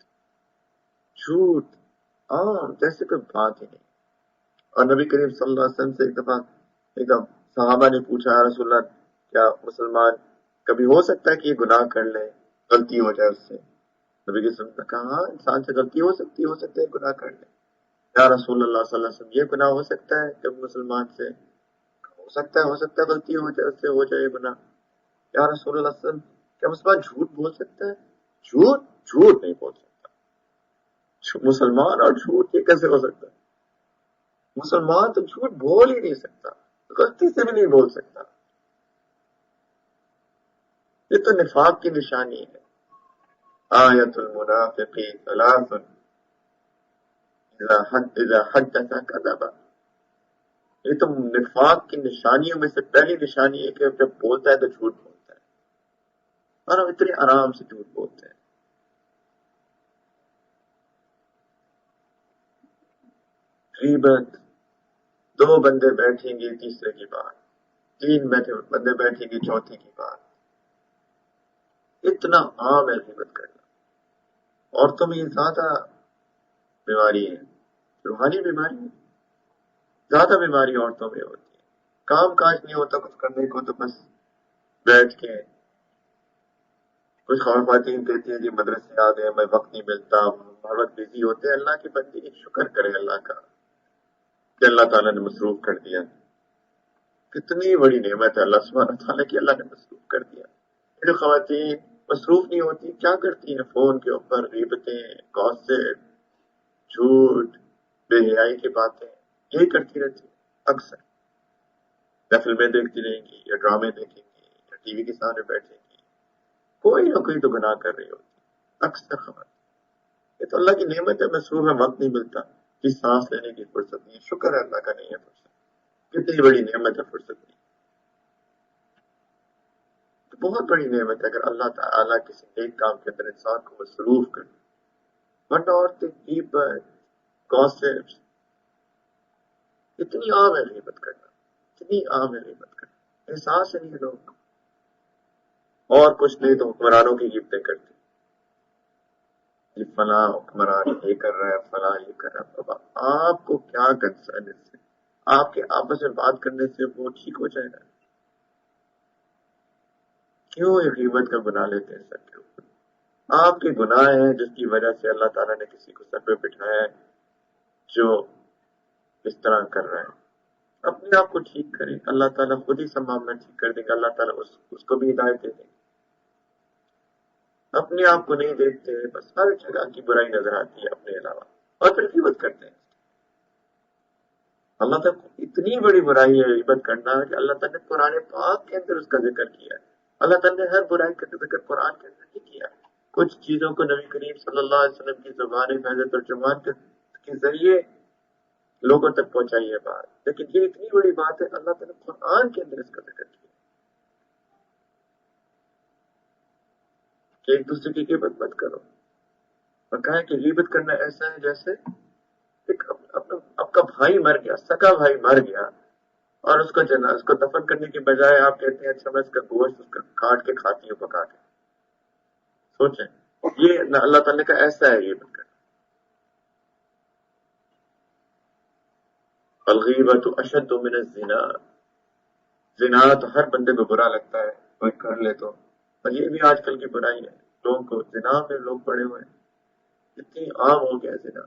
جھوٹ عام جیسے کوئی بات ہی نہیں۔ اور نبی کریم صلی اللہ علیہ وسلم سے ایک دفعہ صحابہ نے پوچھا، یا رسول اللہ کیا مسلمان کبھی ہو سکتا ہے کہ یہ گناہ کر لے، غلطی ہو جائے اس سے؟ نبی کریم صلی اللہ علیہ وسلم نے کہا ہاں، انسان سے غلطی ہو سکتی ہے گناہ کر لے۔ یا رسول اللہ صلی اللہ علیہ وسلم یہ گناہ ہو سکتا ہے جب مسلمان سے؟ ہو سکتا ہے غلطی ہو جائے، اس سے ہو جائے گناہ۔ یا رسول اللہ صلی اللہ علیہ وسلم کیا مسلمان جھوٹ بول سکتا ہے؟ جھوٹ نہیں بول سکتا مسلمان، اور جھوٹ یہ کیسے ہو سکتا ہے؟ مسلمان تو جھوٹ بول ہی نہیں سکتا، غلطی سے بھی نہیں بول سکتا۔ یہ تو نفاق کی نشانی ہے۔ آیت المنافق ثلاث اذا حدث کذب۔ یہ تو نفاق کی نشانیوں میں سے پہلی نشانی ہے کہ جب بولتا ہے تو جھوٹ بولتا ہے، اور ہم اتنے آرام سے جھوٹ بولتے ہیں۔ غیبت، دو بندے بیٹھیں گے تیسرے کی بات، تین بندے بیٹھیں گے چوتھے کی بات، اتنا عام ہے غیبت کرنا۔ عورتوں میں یہ زیادہ بیماری ہے، روحانی بیماری ہے، زیادہ بیماری عورتوں میں ہوتی ہے۔ کام کاج نہیں ہوتا کچھ کرنے کو تو بس بیٹھ کے، کچھ خواتین کہتی ہیں جی مدرسے آ گئے، میں وقت نہیں ملتا، بہت بزی ہوتے ہیں۔ اللہ کی بندی شکر کرے اللہ کا کہ اللہ تعالیٰ نے مصروف کر دیا۔ کتنی بڑی نعمت ہے اللہ سبحانہ تعالیٰ کی، اللہ نے مصروف کر دیا۔ یہ جو خواتین مصروف نہیں ہوتی کیا کرتی ہیں؟ فون کے اوپر غیبتیں، گوسپ، جھوٹ، بے حیائی کی باتیں، یہی کرتی رہتی ہیں اکثر۔ یا فلمیں دیکھتی رہیں گی، یا ڈرامے دیکھیں گی، یا ٹی وی کے سامنے بیٹھیں گی، کوئی نہ کوئی تو گناہ کر رہی ہوتی اکثر خبر۔ یہ تو اللہ کی نعمت ہے، مصروف ہے، وقت نہیں ملتا کہ سانس لینے کی فرصت نہیں۔ شکر ہے اللہ کا نہیں ہے فرصت، کتنی بڑی نعمت ہے فرصت نہیں، تو بہت بڑی نعمت ہے اگر اللہ تعالیٰ کسی ایک کام کے اندر انسان کو مصروف کرے۔ ورنہ عورتیں غیبت، گوسپ، اتنی عام ہے غیبت کرنا، اتنی عام ہے غیبت کرنا، احساس ہی نہیں ہے لوگوں کو۔ اور کچھ نہیں تو حکمرانوں کی غیبتیں کرتے، یہ فلاں حکمران یہ کر رہا ہے، فلاں یہ کر رہا ہے۔ بابا آپ کو کیا کنسرن اس سے؟ آپ کے آپس میں بات کرنے سے وہ ٹھیک ہو جائے گا؟ کیوں یہ غیبت کا گناہ لیتے ہیں سر کے اوپر؟ آپ کے گناہ ہیں جس کی وجہ سے اللہ تعالیٰ نے کسی کو سر پہ بٹھایا ہے جو اس طرح کر رہا ہے۔ اپنے آپ کو ٹھیک کریں، اللہ تعالیٰ خود ہی سب معاملہ ٹھیک کر دے گا، اللہ تعالیٰ اس کو بھی ہدایت دے دے گا۔ اپنے آپ کو نہیں دیکھتے، بس ہر جگہ کی برائی نظر آتی ہے اپنے علاوہ، اور پھر غیبت کرتے ہیں۔ اللہ تعالیٰ اتنی بڑی برائی ہے غیبت کرنا کہ اللہ تعالیٰ نے قرآن پاک کے اندر اس کا ذکر کیا ہے۔ اللہ تعالیٰ نے ہر برائی کا ذکر قرآن کے اندر نہیں کیا۔ کچھ چیزوں کو نبی کریم صلی اللہ علیہ وسلم کی زبان فیض ترجمان کے ذریعے لوگوں تک پہنچائی ہے بات، لیکن یہ اتنی بڑی بات ہے اللہ تعالیٰ نے قرآن کے اندر اس کا ذکر کیا کہ ایک دوسرے کی غیبت مت کرو، اور کہا کہ غیبت کرنا ایسا ہے جیسے آپ کا بھائی مر گیا، سگا بھائی مر گیا، اور اس کو دفن کرنے کے بجائے آپ کہتے ہیں اچھا میں اس کا گوشت اس کا کاٹ کے کھاتی ہوں پکا کے۔ سوچیں، یہ اللہ تعالیٰ کا ایسا ہے غیبت کرنا۔ الغیبۃ اشد من الزنا، زنا تو ہر بندے کو برا لگتا ہے، کوئی کر لے تو، اور یہ بھی آج کل کی برائی ہے، لوگوں کو زنا میں لوگ پڑے ہوئے ہیں، اتنی عام ہو گیا زنا۔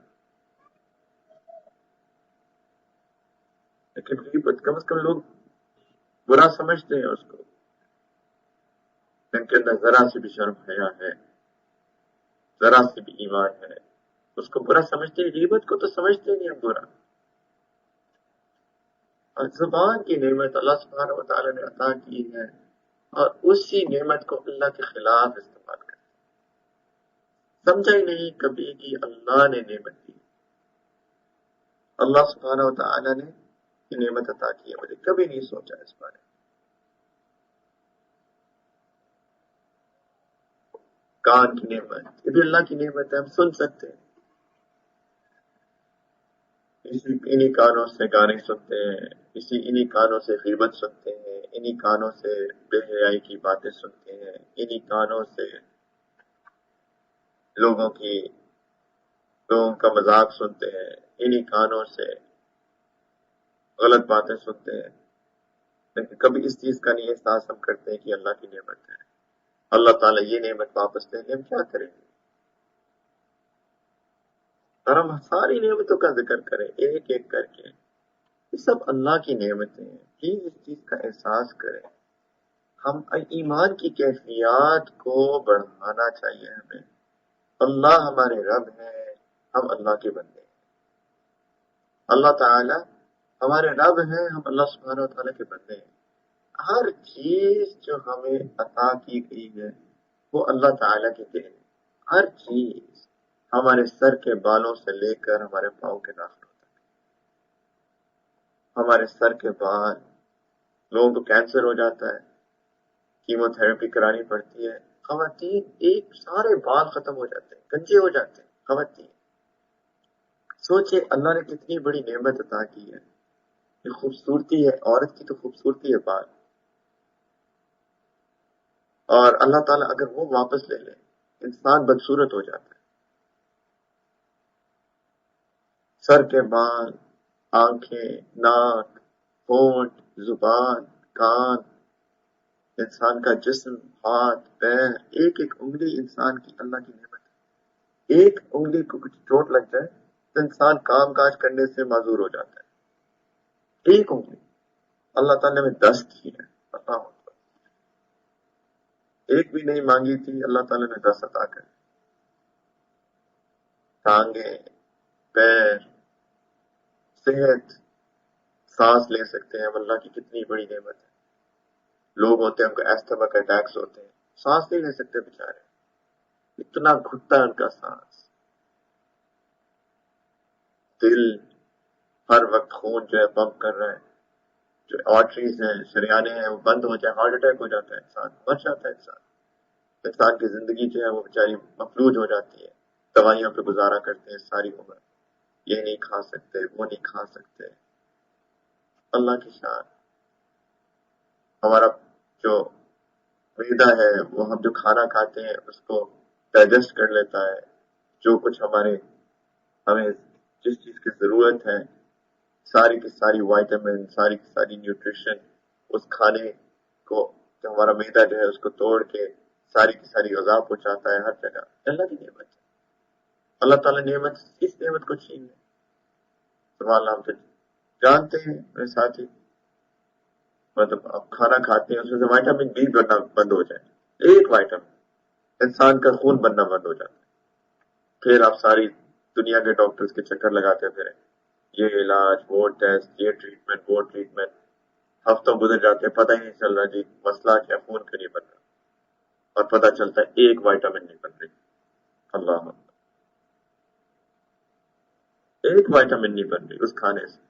لیکن غیبت کم از کم لوگ برا سمجھتے ہیں اس کو، ان کے اندر ذرا سی بھی شرم حیا ہے، ذرا سی بھی ایمان ہے، اس کو برا سمجھتے ہیں۔ غیبت کو تو سمجھتے نہیں ہیں برا۔ اور زبان کی نعمت اللہ سبحانہ و تعالیٰ نے عطا کی ہے، اور اسی نعمت کو اللہ کے خلاف استعمال کرتے ہیں۔ سمجھا ہی نہیں کبھی کہ اللہ نے نعمت دی، اللہ سبحانہ و تعالیٰ نے یہ نعمت عطا کی ہے، مجھے کبھی نہیں سوچا اس بارے میں۔ کان کی نعمت، یہ بھی اللہ کی نعمت ہے، ہم سن سکتے ہیں۔ انہی کانوں سے گانے سنتے ہیں، انہی کانوں سے غیبت سنتے ہیں، انہی کانوں سے بے حیائی کی باتیں سنتے ہیں، انہی کانوں سے لوگوں کی لوگوں کا مذاق سنتے ہیں، انہی کانوں سے غلط باتیں سنتے ہیں، لیکن کبھی اس چیز کا نہیں احساس ہم کرتے ہیں کہ اللہ کی نعمت ہے، اللہ تعالیٰ یہ نعمت واپس لیں گے، ہم کیا کریں گے؟ اور ہم ساری نعمتوں کا ذکر کریں ایک ایک کر کے، یہ سب اللہ کی نعمتیں ہیں، پلیز اس چیز کا احساس کریں۔ ہم ایمان کی کیفیات کو بڑھانا چاہیے ہمیں۔ اللہ ہمارے رب ہے، ہم اللہ کے بندے ہیں۔ اللہ تعالی ہمارے رب ہیں، ہم اللہ سبحانہ و تعالیٰ کے بندے ہیں۔ ہر چیز جو ہمیں عطا کی گئی ہے وہ اللہ تعالیٰ کی دین ہے۔ ہر چیز، ہمارے سر کے بالوں سے لے کر ہمارے پاؤں کے ناخنوں تک، ہمارے سر کے بال، لوگوں کو کینسر ہو جاتا ہے، کیمو تھراپی کرانی پڑتی ہے، خواتین ایک سارے بال ختم ہو جاتے ہیں، گنجے ہو جاتے ہیں خواتین۔ سوچے اللہ نے کتنی بڑی نعمت عطا کی ہے، یہ خوبصورتی ہے، عورت کی تو خوبصورتی ہے بال، اور اللہ تعالیٰ اگر وہ واپس لے لے انسان بدصورت ہو جاتا ہے۔ سر کے بال، آنکھیں، ناک، ہونٹ، زبان، کان، انسان کا جسم، ہاتھ، پیر، ایک ایک انگلی انسان کی اللہ کی نعمت ہے۔ ایک انگلی کو کچھ چوٹ لگ جائے تو انسان کام کاج کرنے سے معذور ہو جاتا ہے۔ ایک انگلی، اللہ تعالیٰ نے 10 دی ہے، پتا ہو تو۔ ایک بھی نہیں مانگی تھی، اللہ تعالیٰ نے 10 عطا کر۔ ٹانگیں، پیر، صحت، سانس لے سکتے ہیں، اللہ کی کتنی بڑی نعمت ہے۔ لوگ ہوتے ہیں ان کو ایستھما کا اٹیکس ہوتے ہیں، سانس نہیں لے سکتے بیچارے، اتنا گھٹتا ہے ان کا سانس۔ دل ہر وقت خون جو ہے پمپ کر رہا ہے، جو آرٹریز ہیں، شریانے ہیں، وہ بند ہو جائے، ہارٹ اٹیک ہو جاتا ہے، انسان مر جاتا ہے۔ انسان کی زندگی جو ہے وہ بیچاری مفلوج ہو جاتی ہے، دوائیوں پہ گزارا کرتے ہیں ساری عمر، یہ نہیں کھا سکتے، وہ نہیں کھا سکتے۔ اللہ کی شان، ہمارا جو معدہ ہے وہ ہم جو کھانا کھاتے ہیں اس کو ڈائجسٹ کر لیتا ہے، جو کچھ ہمیں جس چیز کی ضرورت ہے، ساری کی ساری وائٹامن، ساری کی ساری نیوٹریشن اس کھانے کو، جو ہمارا معدہ جو ہے اس کو توڑ کے ساری کی ساری غذا پہنچاتا ہے ہر جگہ۔ اللہ کی نعمت ہے، اللہ تعالیٰ نعمت، اس نعمت کو چھین لے، سبحان اللہ۔ ہم تو جانتے ہیں میرے ساتھی، مطلب آپ کھانا کھاتے ہیں اس میں سے وائٹامن بی بننا بند ہو جائے، ایک وائٹامن، انسان کا خون بننا بند ہو جاتا ہے، پھر آپ ساری دنیا کے ڈاکٹرز کے چکر لگاتے پھریں، یہ علاج، وہ ٹیسٹ، یہ ٹریٹمنٹ، وہ ٹریٹمنٹ، ہفتوں گزر جاتے ہیں، پتہ ہی نہیں چل رہا جی مسئلہ کیا، خون کیوں نہیں بن رہا، اور پتہ چلتا ہے ایک وائٹامن نہیں بن رہی۔ اللہ، ایک وائٹامن نہیں بن رہی اس کھانے سے،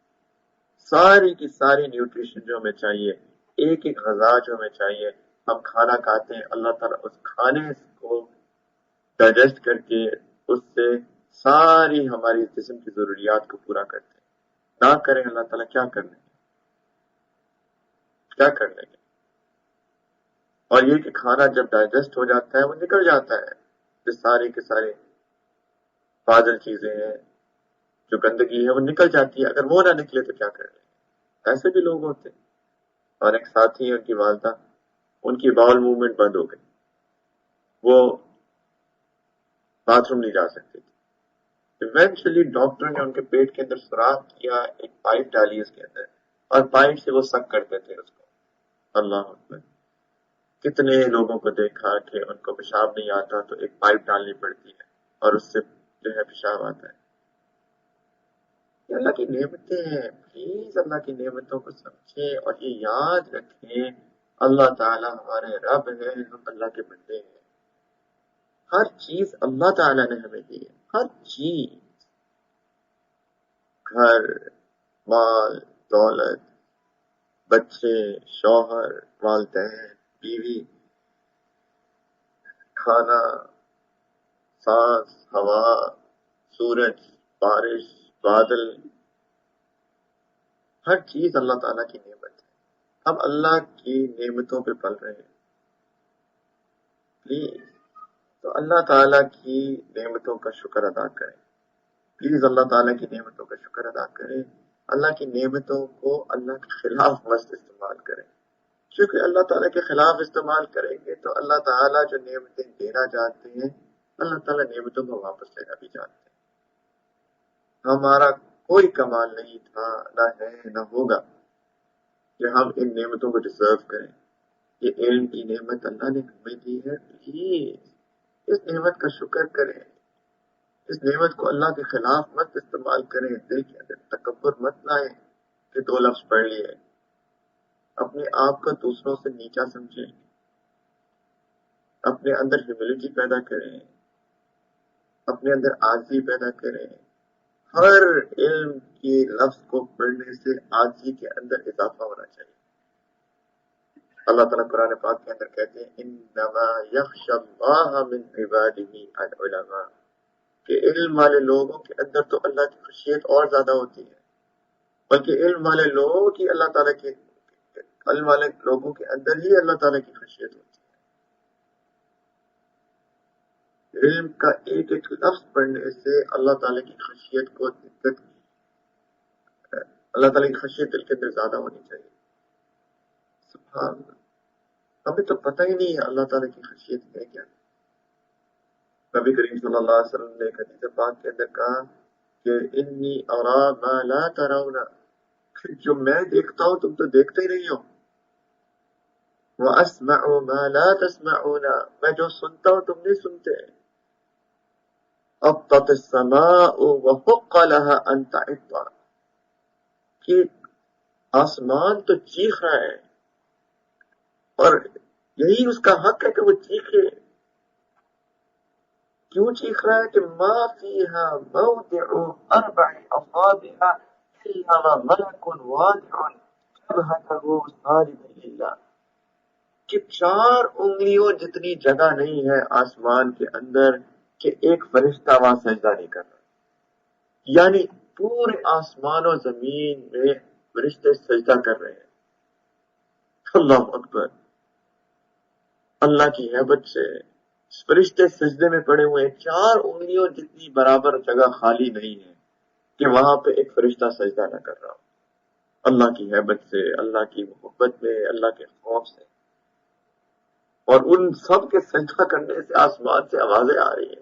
ساری کی ساری نیوٹریشن جو ہمیں چاہیے، ایک ایک غذا جو ہمیں چاہیے، ہم کھانا کھاتے ہیں، اللہ تعالیٰ اس کھانے کو ڈائجسٹ کر کے اس سے ساری ہماری جسم کی ضروریات کو پورا کرتے ہیں۔ نہ کریں اللہ تعالیٰ کیا کر لیں گے، کیا کر لیں گے؟ اور یہ کہ کھانا جب ڈائجسٹ ہو جاتا ہے وہ نکل جاتا ہے، جو سارے کے سارے فاضل چیزیں ہیں، جو گندگی ہے وہ نکل جاتی ہے، اگر وہ نہ نکلے تو کیا کر لیں گے؟ ایسے بھی لوگ ہوتے ہیں۔ اور ایک ساتھی ہے، ان کی والدہ، ان کی باؤل موومنٹ بند ہو گئی، وہ باتھ روم نہیں جا سکتی تھی۔ ایونچولی ڈاکٹر نے ان کے پیٹ کے اندر سوراخ کیا، ایک پائپ ڈالی اس کے اندر، اور پائپ سے وہ سک کرتے تھے اس کو۔ اللہ اکبر، کتنے لوگوں کو دیکھا کہ ان کو پیشاب نہیں آتا تو ایک پائپ ڈالنی پڑتی ہے اور اس سے جو ہے پیشاب آتا ہے۔ یہ اللہ کی نعمتیں ہیں، پلیز اللہ کی نعمتوں کو سمجھیں اور یہ یاد رکھیں، اللہ تعالیٰ ہمارے رب ہے، ہم اللہ کے بندے ہیں۔ ہر چیز اللہ تعالیٰ نے ہمیں دی ہے، ہر چیز، گھر، مال، دولت، بچے، شوہر، والدین، بیوی، کھانا، سانس، ہوا، سورج، بارش، بادل، ہر چیز اللہ تعالیٰ کی نعمت ہے. اب اللہ کی نعمتوں پہ پل رہے ہیں پلیز. تو اللہ تعالیٰ کی نعمتوں کا شکر ادا کریں. پلیز اللہ تعالیٰ کی نعمتوں کا شکر ادا کریں. اللہ کی نعمتوں کو اللہ کے خلاف مست استعمال کریں. کیونکہ اللہ تعالیٰ کے خلاف استعمال کریں گے تو اللہ تعالیٰ جو نعمتیں دینا چاہتے ہیں اللہ تعالیٰ نعمتوں کو واپس لینا بھی چاہتے ہیں. ہمارا کوئی کمال نہیں تھا، نہ ہے نہ ہوگا کہ ہم ان نعمتوں کو ڈیزرو کریں. یہ علم کی نعمت اللہ نے ہمیں دی ہے. پلیز اس نعمت کا شکر کریں. اس نعمت کو اللہ کے خلاف مت استعمال کریں. دل کے اندر تکبر مت لائیں کہ 2 لفظ پڑھ لیے. اپنے آپ کو دوسروں سے نیچا سمجھیں. اپنے اندر ہیوملٹی پیدا کریں. اپنے اندر عاجزی پیدا کریں. ہر علم کے لفظ کو پڑھنے سے عاجزی کے اندر اضافہ ہونا چاہیے. اللہ تعالیٰ قرآن پاک کے اندر کہتے ہیں انما یخشی اللہ من عبادہ العلماء، کہ علم والے لوگوں کے اندر تو اللہ کی خشیت اور زیادہ ہوتی ہے، بلکہ علم والے لوگوں کی اللہ تعالیٰ کے علم والے لوگوں کے اندر ہی اللہ تعالیٰ کی خشیت ہوتی ہے. علم کا ایک ایک لفظ پڑھنے سے اللہ تعالیٰ کی خشیت کو اللہ تعالیٰ کی خشیت دل کے اندر زیادہ ہونی چاہیے. سبحان اللہ. ہمیں تو پتہ ہی نہیں ہے اللہ تعالیٰ کی خشیت ہے کیا. نبی کریم صلی اللہ علیہ وسلم نے ایک حدیث پاک کے اندر کہا کہ انی ارا ما لا ترون، جو میں دیکھتا ہوں تم تو دیکھتے ہی نہیں ہو. واسمع ما لا تسمعون، میں جو سنتا ہوں تم نہیں سنتے. اطت السماء وحق لها ان تعط، کہ آسمان تو چیخ رہا ہے اور یہی اس کا حق ہے کہ وہ چیخے. کیوں چیخ رہا ہے؟ کہ ما فیہا موضع 4 اصابع الا ملک واضع جبهته ساجدا للہ، کہ 4 انگلیوں جتنی جگہ نہیں ہے آسمان کے اندر کہ ایک فرشتہ وہاں سجدہ نہیں کر رہا. یعنی پورے آسمان و زمین میں فرشتے سجدہ کر رہے ہیں. اللہ اکبر. اللہ کی ہیبت سے فرشتے سجدے میں پڑے ہوئے ہیں. 4 انگلیوں جتنی برابر جگہ خالی نہیں ہے کہ وہاں پہ ایک فرشتہ سجدہ نہ کر رہا ہو. اللہ کی ہیبت سے، اللہ کی محبت میں، اللہ کے خوف سے. اور ان سب کے سجدہ کرنے سے آسمان سے آوازیں آ رہی ہیں.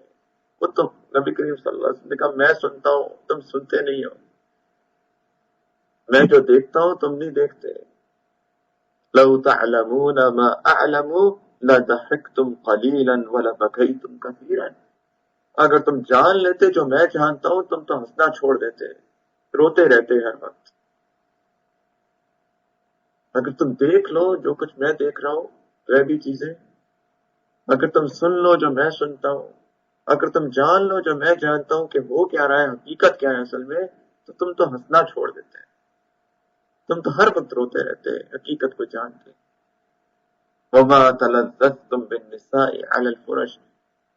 وہ تو نبی کریم صلی اللہ علیہ وسلم نے کہا میں سنتا ہوں تم سنتے نہیں ہو، میں جو دیکھتا ہوں تم نہیں دیکھتے. لو تعلمون ما اعلم لضحكتم قليلا ولبكيتم كثيرا، اگر تم جان لیتے جو میں جانتا ہوں تم تو ہنسنا چھوڑ دیتے، روتے رہتے ہر وقت. اگر تم دیکھ لو جو کچھ میں دیکھ رہا ہوں غیبی چیزیں، اگر تم سن لو جو میں سنتا ہوں، اگر تم جان لو جو میں جانتا ہوں کہ ہو کیا رہا ہے، حقیقت کیا ہے اصل میں، تو تم تو ہنسنا چھوڑ دیتے ہیں. تم تو ہر وقت روتے رہتے حقیقت کو جان کے. وما تلذذتم بالنساء على الفرش،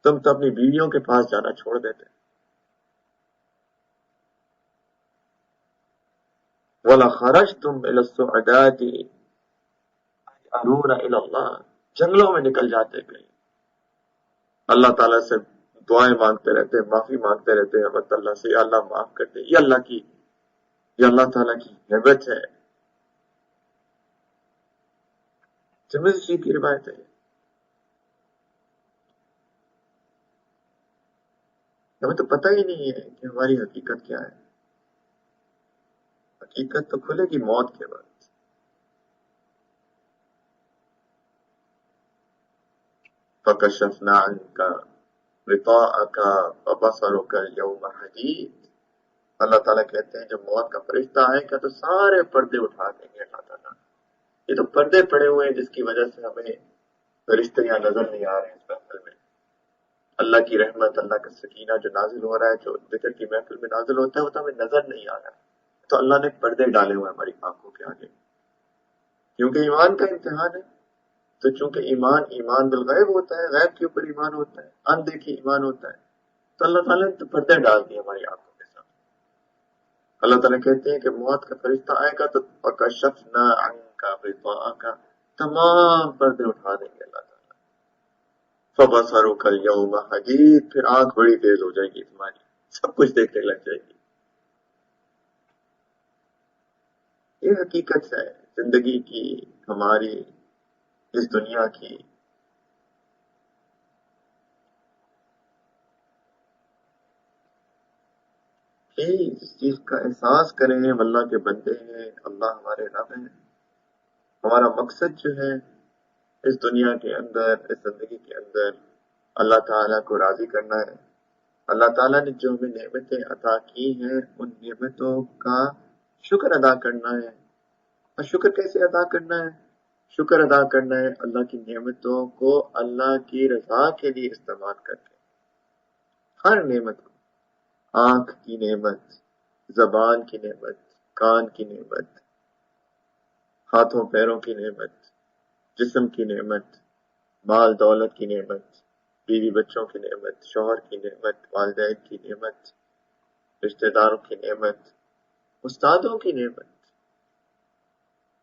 تم تو اپنی بیویوں کے پاس جانا چھوڑ دیتے. وَلَخَرَجْتُمْ إِلَى الصُّعَدَاتِ تَجْأَرُونَ إِلَى اللَّهِ، جنگلوں میں نکل جاتے کہیں اللہ تعالیٰ سے دعائیں مانگتے رہتے، معافی مانگتے رہتے ہیں وقت اللہ سے، یا اللہ معاف کر دے. یہ اللہ تعالیٰ کی ہیبت ہے. ترمذی کی روایت ہے. ہمیں تو پتہ ہی نہیں ہے کہ ہماری حقیقت کیا ہے. حقیقت تو کھلے گی موت کے بعد. فَكَشَفْنَا عَنْكَ غِطَاءَكَ وَبَصَرُكَ الْيَوْمَ حَدِيدٌ. اللہ تعالیٰ کہتے ہیں جب موت کا فرشتہ آئے گا تو سارے پردے اٹھا دیں گے اللہ تعالیٰ. یہ تو پردے پڑے ہوئے ہیں جس کی وجہ سے ہمیں فرشتے یہاں نظر نہیں آ رہے ہیں. اس محفل میں اللہ کی رحمت، اللہ کا سکینہ جو نازل ہو رہا ہے، جو ذکر کی محفل میں نازل ہوتا ہے، وہ تو ہمیں نظر نہیں آ رہا. تو اللہ نے پردے ڈالے ہوئے ہماری آنکھوں کے آگے، کیونکہ ایمان کا امتحان ہے. تو چونکہ ایمان بالغیب ہوتا ہے، غیب کے اوپر ایمان ہوتا ہے، اندیکھی ایمان ہوتا ہے، تو اللہ تعالیٰ نے تو پردے ڈال دیے ہماری آنکھوں کے ساتھ. اللہ تعالیٰ کہتے ہیں کہ موت کا فرشتہ آئے گا تو فَكَشَفْنَا عَنْكَ غِطَاءَكَ، تمام پردے اٹھا دیں گے اللہ تعالیٰ. فَبَصَرُكَ الْيَوْمَ حَدِيدٌ، پھر آنکھ بڑی تیز ہو جائے گی تمہاری، سب کچھ دیکھنے لگ جائے گی. یہ حقیقت ہے زندگی کی، ہماری اس دنیا کی. اس چیز کا احساس کریں ہم اللہ کے بندے ہیں، اللہ ہمارے رب ہیں. ہمارا مقصد جو ہے اس دنیا کے اندر، اس زندگی کے اندر، اللہ تعالیٰ کو راضی کرنا ہے. اللہ تعالیٰ نے جو ہمیں نعمتیں عطا کی ہیں ان نعمتوں کا شکر ادا کرنا ہے. اور شکر کیسے ادا کرنا ہے؟ شکر ادا کرنا ہے اللہ کی نعمتوں کو اللہ کی رضا کے لیے استعمال کر کے. ہر نعمت کو، آنکھ کی نعمت، زبان کی نعمت، کان کی نعمت، ہاتھوں پیروں کی نعمت، جسم کی نعمت، مال دولت کی نعمت، بیوی بچوں کی نعمت، شوہر کی نعمت، والدین کی نعمت، رشتہ داروں کی نعمت، استادوں کی نعمت.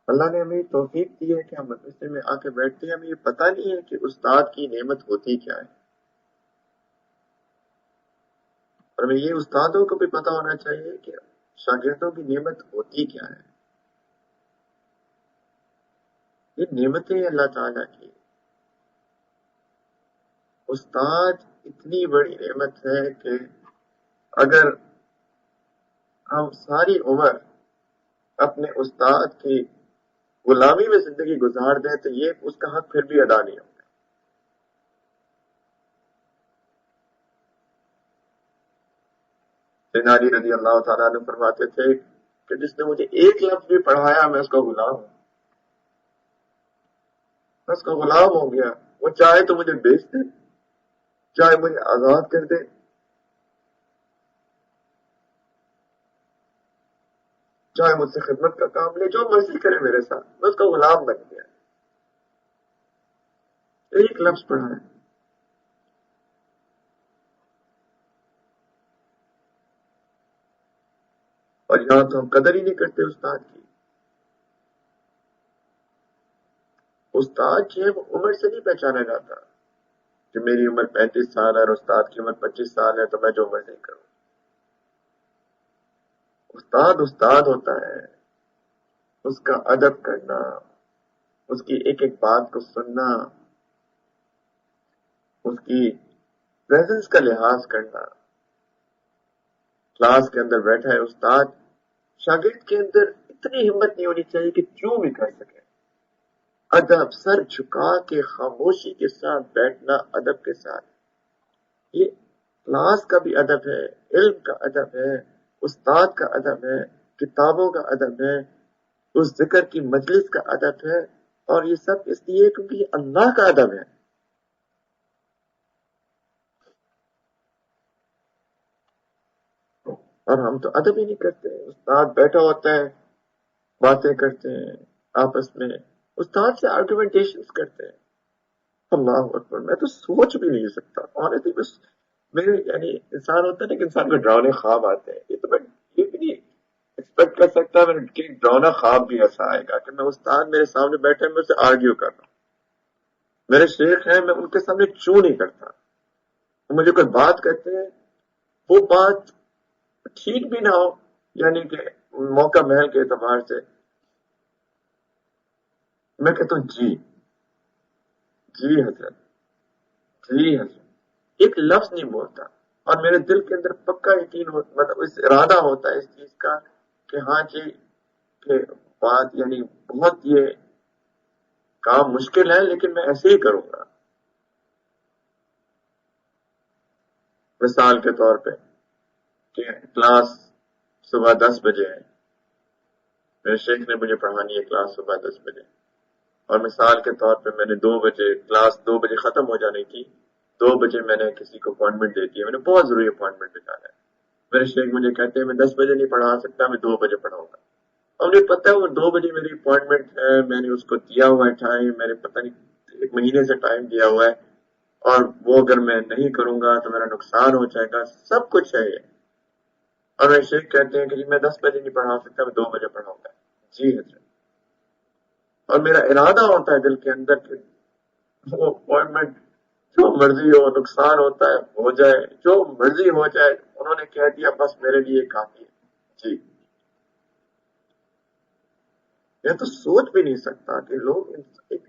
اللہ نے ہمیں توفیق دی ہے کہ ہم مدرسے میں آ کے بیٹھتے ہیں، ہمیں یہ پتہ نہیں ہے کہ استاد کی نعمت ہوتی کیا ہے. اور ہمیں یہ استادوں کو بھی پتہ ہونا چاہیے کہ شاگردوں کی نعمت ہوتی کیا ہے. یہ نعمتیں اللہ تعالیٰ کی. استاد اتنی بڑی نعمت ہے کہ اگر ہم ساری عمر اپنے استاد کی غلامی میں زندگی گزار دیں تو یہ اس کا حق پھر بھی ادا نہیں ہوگا. سیدنا علی رضی اللہ تعالیٰ عنہ فرماتے تھے کہ جس نے مجھے ایک لفظ بھی پڑھایا میں اس کا غلام ہوں، میں اس کا غلام ہو گیا. وہ چاہے تو مجھے بیچ دے، چاہے مجھے آزاد کر دے، چاہے مجھ سے خدمت کا کام لے، جو مرضی کرے میرے ساتھ، میں اس کا غلام بن گیا. ایک لفظ پڑھا ہے. اور یہاں تو ہم قدر ہی نہیں کرتے استاد کی. استاد جو ہے وہ عمر سے نہیں پہچانا جاتا کہ میری عمر 35 سال ہے اور استاد کی عمر 25 سال ہے تو میں جو مرضی کروں. استاد استاد ہوتا ہے، اس کا ادب کرنا، اس کی ایک ایک بات کو سننا، اس کی پریزنس کا لحاظ کرنا. کلاس کے اندر بیٹھا ہے استاد، شاگرد کے اندر اتنی ہمت نہیں ہونی چاہیے کہ کیوں بھی کر سکے. ادب، سر جھکا کے خاموشی کے ساتھ بیٹھنا، ادب کے ساتھ. یہ کلاس کا بھی ادب ہے، علم کا ادب ہے، استاد کا ادب ہے، کتابوں کا ادب ہے، اس ذکر کی مجلس کا ادب ہے. اور یہ سب اس لیے کیونکہ یہ اللہ کا ادب ہے. اور ہم تو ادب ہی نہیں کرتے. استاد بیٹھا ہوتا ہے، باتیں کرتے ہیں آپس میں، استاد سے آرگومنٹیشن کرتے ہیں. اللہ اکبر، میں تو سوچ بھی نہیں سکتا آنےسٹلی. بس میرے یعنی انسان ہوتا ہے نا کہ انسان کو ڈراؤنے خواب آتے ہیں. یہ تو میں یہ بھی نہیں ایکسپیکٹ کر سکتا میں کہ ڈراؤنا خواب بھی ایسا آئے گا کہ میں استاد میرے سامنے بیٹھے میں اسے آرگیو کر رہا ہوں. میرے شیخ ہیں، میں ان کے سامنے چوں نہیں کرتا. مجھے کوئی بات کہتے ہیں، وہ بات ٹھیک بھی نہ ہو، یعنی کہ موقع محل کے اعتبار سے، میں کہتا ہوں جی جی حضرت، جی حضرت، ایک لفظ نہیں بولتا. اور میرے دل کے اندر پکا یقین ہوتا، مطلب اس ارادہ ہوتا ہے اس چیز کا کہ ہاں جی، کہ بات یعنی بہت یہ کام مشکل ہے لیکن میں ایسے ہی کروں گا. مثال کے طور پہ کہ کلاس صبح 10 بجے ہے، میرے شیخ نے مجھے پڑھانی ہے کلاس صبح 10 بجے، اور مثال کے طور پہ میں نے 2 بجے کلاس 2 بجے ختم ہو جانی تھی، 2 بجے میں نے کسی کو اپوائنٹمنٹ دے دی ہے، میں نے بہت ضروری اپوائنٹمنٹ پہ جانا ہے. میرے شیخ مجھے کہتے ہیں میں 10 بجے نہیں پڑھا سکتا، میں 2 بجے پڑھاؤں گا. اور مجھے پتا ہے وہ 2 بجے میری اپوائنٹمنٹ ہے، میں نے اس کو دیا ہوا ہے ٹائم، میں نے پتہ نہیں 1 مہینے سے ٹائم دیا ہوا ہے، اور وہ اگر میں نہیں کروں گا تو میرا نقصان ہو جائے گا. سب کچھ ہے یہ. اور وہ شیخ کہتے ہیں کہ جی میں 10 بجے نہیں پڑھا سکتا، میں 2 بجے پڑھاؤں گا. جی حضرت. اور میرا ارادہ ہوتا ہے دل کے اندر کہ وہ اپوائنٹمنٹ جو مرضی ہو، نقصان ہوتا ہے ہو جائے، جو مرضی ہو جائے، انہوں نے کہہ دیا بس میرے لیے کافی ہے. جی میں تو سوچ بھی نہیں سکتا کہ لوگ ایک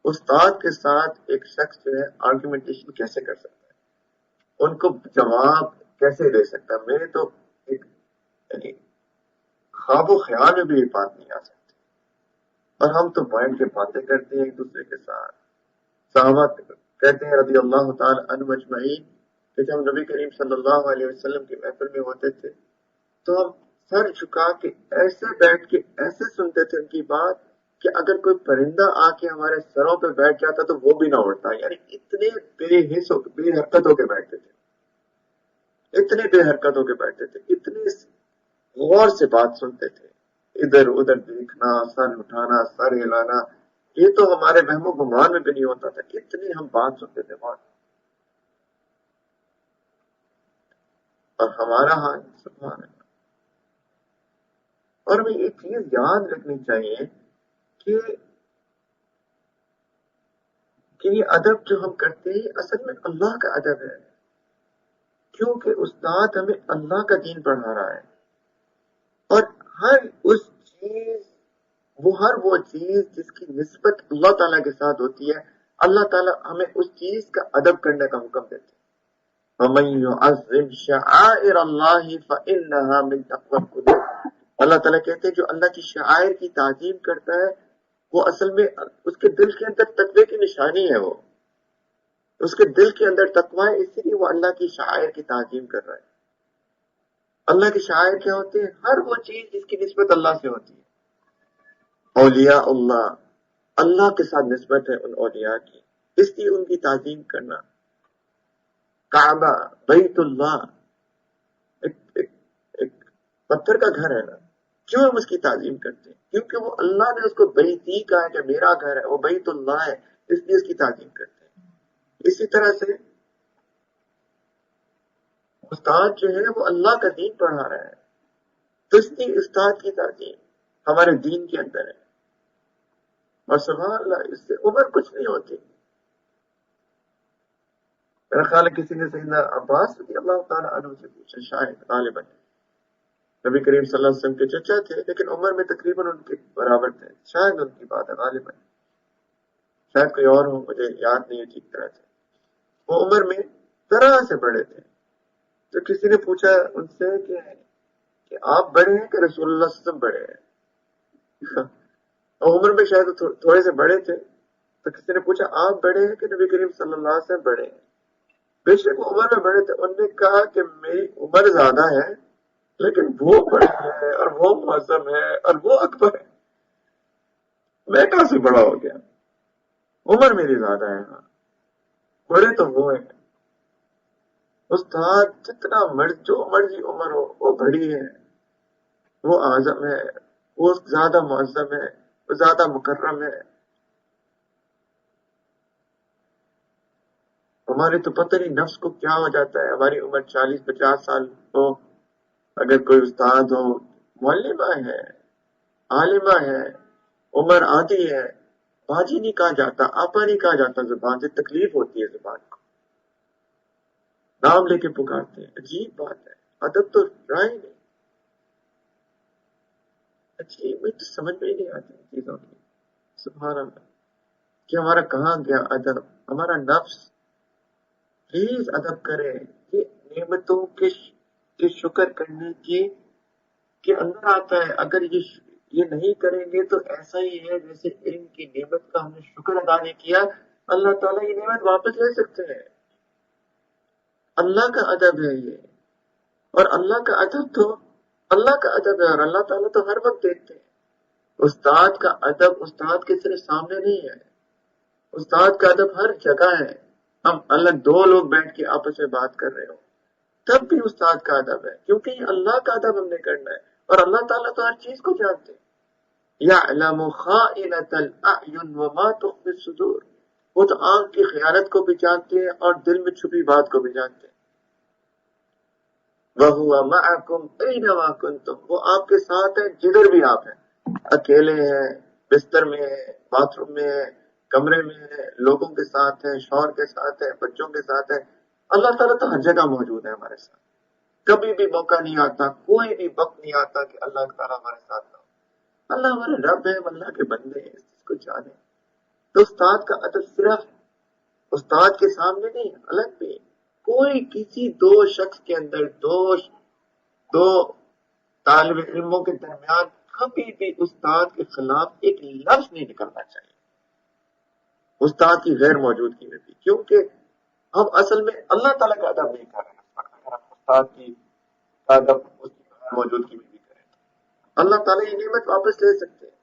استاد کے ساتھ ایک شخص جو ہے آرگومنٹیشن کیسے کر سکتا ہے، ان کو جواب کیسے دے سکتا ہے. میرے تو ایک یعنی خواب و خیال میں بھی یہ بات نہیں آ سکتی. اور ہم تو بیٹھ کے باتیں کرتے ہیں ایک دوسرے کے ساتھ. صحابہ کہتے ہیں رضی اللہ تعالی عنہ اجمعین کہ جب نبی کریم صلی اللہ علیہ وسلم کی محفل میں ہوتے تھے تو ہم سر جھکا کے ایسے بیٹھ کے ایسے سنتے تھے ان کی بات کہ اگر کوئی پرندہ آ کے ہمارے سروں پہ بیٹھ جاتا تو وہ بھی نہ اڑتا. یعنی اتنے بے حرکت ہو کے بیٹھتے تھے، اتنے بے حرکت ہو کے بیٹھتے تھے، اتنے غور سے بات سنتے تھے. ادھر ادھر دیکھنا، سر اٹھانا، سر ہلانا، یہ تو ہمارے وہم و گمان میں بھی نہیں ہوتا تھا. اتنی ہم بات سنتے تھے بات. اور ہمارا حال سبحان اللہ. اور ہمیں ایک چیز یاد رکھنی چاہیے کہ یہ ادب جو ہم کرتے ہیں اصل میں اللہ کا ادب ہے، کیونکہ استاد ہمیں اللہ کا دین پڑھا رہا ہے. اور ہر وہ چیز جس کی نسبت اللہ تعالیٰ کے ساتھ ہوتی ہے، اللہ تعالیٰ ہمیں اس چیز کا ادب کرنے کا حکم دیتے ہیں. وَمَن يُعَظِّمْ شَعَائِرَ اللَّهِ فَإِنَّهَا مِن تَقْوَى الْقُلُوبِ. اللہ تعالیٰ کہتے ہیں جو اللہ کی شعائر کی تعظیم کرتا ہے وہ اصل میں اس کے دل کے اندر تقوی کی نشانی ہے. وہ اس کے دل کے اندر تقوی ہے، اسی لیے وہ اللہ کی شعائر کی تعظیم کر رہا ہے. اللہ کے شاعر کیا ہوتے ہیں؟ ہر وہ چیز جس کی نسبت اللہ سے ہوتی ہے. اولیاء اللہ، اللہ کے ساتھ نسبت ہے ان اولیاء کی، اس لیے ان کی تعظیم کرنا. کعبہ، بیت اللہ، ایک پتھر کا گھر ہے نا، کیوں ہم اس کی تعظیم کرتے ہیں؟ کیونکہ وہ اللہ نے اس کو بیتی کہا ہے کہ میرا گھر ہے، وہ بیت اللہ ہے، اس لیے اس کی تعظیم کرتے ہیں. اسی طرح سے استاد جو ہے وہ اللہ کا دین پڑھا رہا ہے، تو اس لیے استاد کی تعظیم ہمارے دین کے اندر ہے. اور سبحان اللہ اس سے عمر کچھ نہیں ہوتی. میرا خیال ہے کسی نے سیدنا عباس رضی اللہ تعالیٰ عنہ سے پوچھا، شاید غالباً نبی کریم صلی اللہ علیہ وسلم کے چچا تھے لیکن عمر میں تقریباً ان کے برابر تھے، شاید ان کی بات ہے غالباً، شاید کوئی اور ہو، مجھے یاد نہیں ہے ٹھیک طرح سے. وہ عمر میں طرح سے بڑے تھے. تو کسی نے پوچھا ان سے کہ آپ بڑے ہیں کہ رسول اللہ صلی اللہ علیہ وسلم بڑے ہیں؟ اور عمر میں شاید تھوڑے سے بڑے تھے. تو کسی نے پوچھا آپ بڑے ہیں کہ نبی کریم صلی اللہ علیہ وسلم بڑے ہیں؟ بے شک وہ عمر میں بڑے تھے. انہوں نے کہا کہ میری عمر زیادہ ہے لیکن وہ بڑے ہے اور وہ معظم ہے اور وہ اکبر ہے. میں کہاں سے بڑا ہو گیا؟ عمر میری زیادہ ہے، ہاں بڑے تو وہ ہیں. استاد جتنا جو مرضی عمر ہو وہ بڑی ہے، وہ اعظم ہے، وہ زیادہ معظم ہے، وہ زیادہ مکرم ہے. ہمارے تو پتہ نہیں نفس کو کیا ہو جاتا ہے. ہماری عمر 40-50 سال ہو، اگر کوئی استاد ہو، معلمہ ہے، عالمہ ہے، عمر آدھی ہے، باجی نہیں کہا جاتا، آپا نہیں کہا جاتا. زبان سے تکلیف ہوتی ہے، زبان کو نام لے کے پکارتے ہیں. عجیب بات ہے، ادب تو رہا ہی نہیں. عجیب، تو سمجھ میں ہی نہیں آتی چیزوں کی. سبحان اللہ کہ ہمارا کہاں گیا ادب. ہمارا نفس پلیز ادب کرے کہ نعمتوں کے شکر کرنے کے اندر آتا ہے. اگر یہ نہیں کریں گے تو ایسا ہی ہے جیسے علم کی نعمت کا ہم نے شکر ادا نہیں کیا، اللہ تعالیٰ یہ نعمت واپس لے سکتے ہیں. اللہ کا ادب ہے یہ، اور اللہ کا ادب تو اللہ کا ادب ہے، اور اللہ تعالیٰ تو ہر وقت دیکھتے ہیں. استاد کا ادب استاد کے صرف سامنے نہیں ہے، استاد کا ادب ہر جگہ ہے. ہم الگ دو لوگ بیٹھ کے آپس میں بات کر رہے ہو تب بھی استاد کا ادب ہے، کیونکہ یہ اللہ کا ادب ہم نے کرنا ہے. اور اللہ تعالیٰ تو ہر چیز کو جانتے ہیں. یعلم خائنۃ الاعین وما تخفی الصدور. وہ تو آنکھ کی خیانت کو بھی جانتے ہیں اور دل میں چھپی بات کو بھی جانتے ہیں. وَهُوَ مَعَكُمْ أَيْنَمَا كُنْتُمْ، وہ آپ کے ساتھ ہے جدھر بھی آپ ہیں، اکیلے ہیں، بستر میں ہے، باتھ روم میں ہے، کمرے میں ہے، لوگوں کے ساتھ ہے، شوہر کے ساتھ ہے، بچوں کے ساتھ ہے۔ اللہ تعالیٰ تو ہر جگہ موجود ہے ہمارے ساتھ۔ کبھی بھی موقع نہیں آتا، کوئی بھی وقت نہیں آتا کہ اللہ تعالیٰ ہمارے ساتھ نہ ہو۔ اللہ ہمارے رب ہے، ہم اللہ کے بندے ہیں، اس چیز کو جانے۔ تو استاد کا ادب صرف استاد کے سامنے نہیں، الگ بھی۔ کوئی کسی دو شخص کے اندر دو طالب علموں کے درمیان کبھی بھی استاد کے خلاف ایک لفظ نہیں نکلنا چاہیے استاد کی غیر موجودگی میں بھی، کیونکہ ہم اصل میں اللہ تعالیٰ کا ادب نہیں کر رہے ہیں۔ اگر ہم استاد کی ادب اس کی غیر موجودگی میں بھی کریں، اللہ تعالیٰ یہ نعمت واپس لے سکتے ہیں۔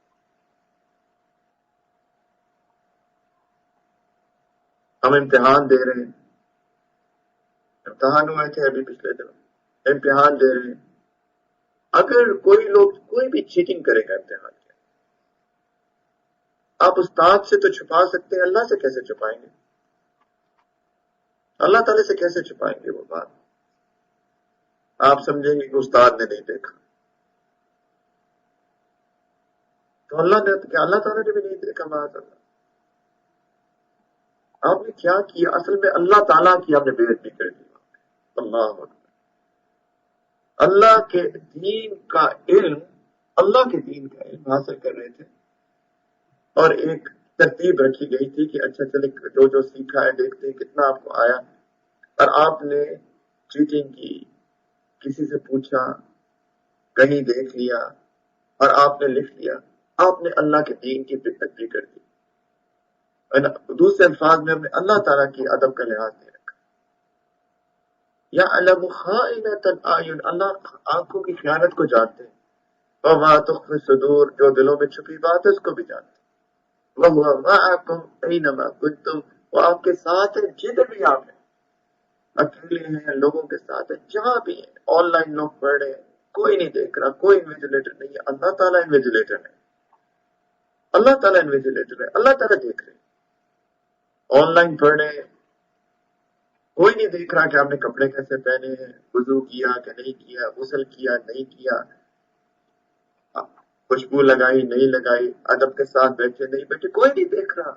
ہم امتحان دے رہے ہیں، امتحان ہوئے تھے ابھی پچھلے دنوں، امتحان دے رہے ہیں، اگر کوئی بھی چیٹنگ کرے گا امتحان کے، آپ استاد سے تو چھپا سکتے ہیں، اللہ سے کیسے چھپائیں گے؟ اللہ تعالیٰ سے کیسے چھپائیں گے وہ بات؟ آپ سمجھیں گے کہ استاد نے نہیں دیکھا، تو اللہ تعالیٰ نے بھی نہیں دیکھا۔ معاذ اللہ، آپ نے کیا کیا؟ اصل میں اللہ تعالیٰ کی آپ نے بے عزتی کر دی۔ اللہ اکبر۔ اللہ کے دین کا علم، اللہ کے دین کا علم حاصل کر رہے تھے، اور ایک ترتیب رکھی گئی تھی کہ اچھا چلے جو سیکھا ہے دیکھتے ہیں کتنا آپ کو آیا، اور آپ نے چیٹنگ کی، کسی سے پوچھا، کہیں دیکھ لیا اور آپ نے لکھ لیا، آپ نے اللہ کے دین کی بے ادبی کر دی۔ دوسرے الفاظ میں ہم نے اللہ تعالیٰ کی ادب کا لحاظ نہیں رکھا۔ یعلم خائنۃ الاعین، اللہ آنکھوں کی خیانت کو جانتے ہیں، وما تخفی الصدور، جو دلوں میں چھپی بات ہے اس کو بھی جانتے ہیں۔ وهو معکم اینما کنتم، وہ آپ کے ساتھ ہے جدھر بھی آپ ہیں، اکیلے ہیں، لوگوں کے ساتھ ہیں، جہاں بھی ہیں، آن لائن لوگ پڑھ رہے ہیں، کوئی نہیں دیکھ رہا، کوئی انویجیلیٹر نہیں ہے، اللہ تعالیٰ انویجیلیٹر ہے، اللہ تعالیٰ انویجیلیٹر ہے، اللہ تعالیٰ دیکھ رہے ہیں۔ آن لائن پڑھ رہے ہیں، کوئی نہیں دیکھ رہا کہ آپ نے کپڑے کیسے پہنے ہیں، وضو کیا کہ نہیں کیا، غسل کیا نہیں کیا، خوشبو لگائی نہیں لگائی، ادب کے ساتھ بیٹھے نہیں بیٹھے، کوئی نہیں دیکھ رہا،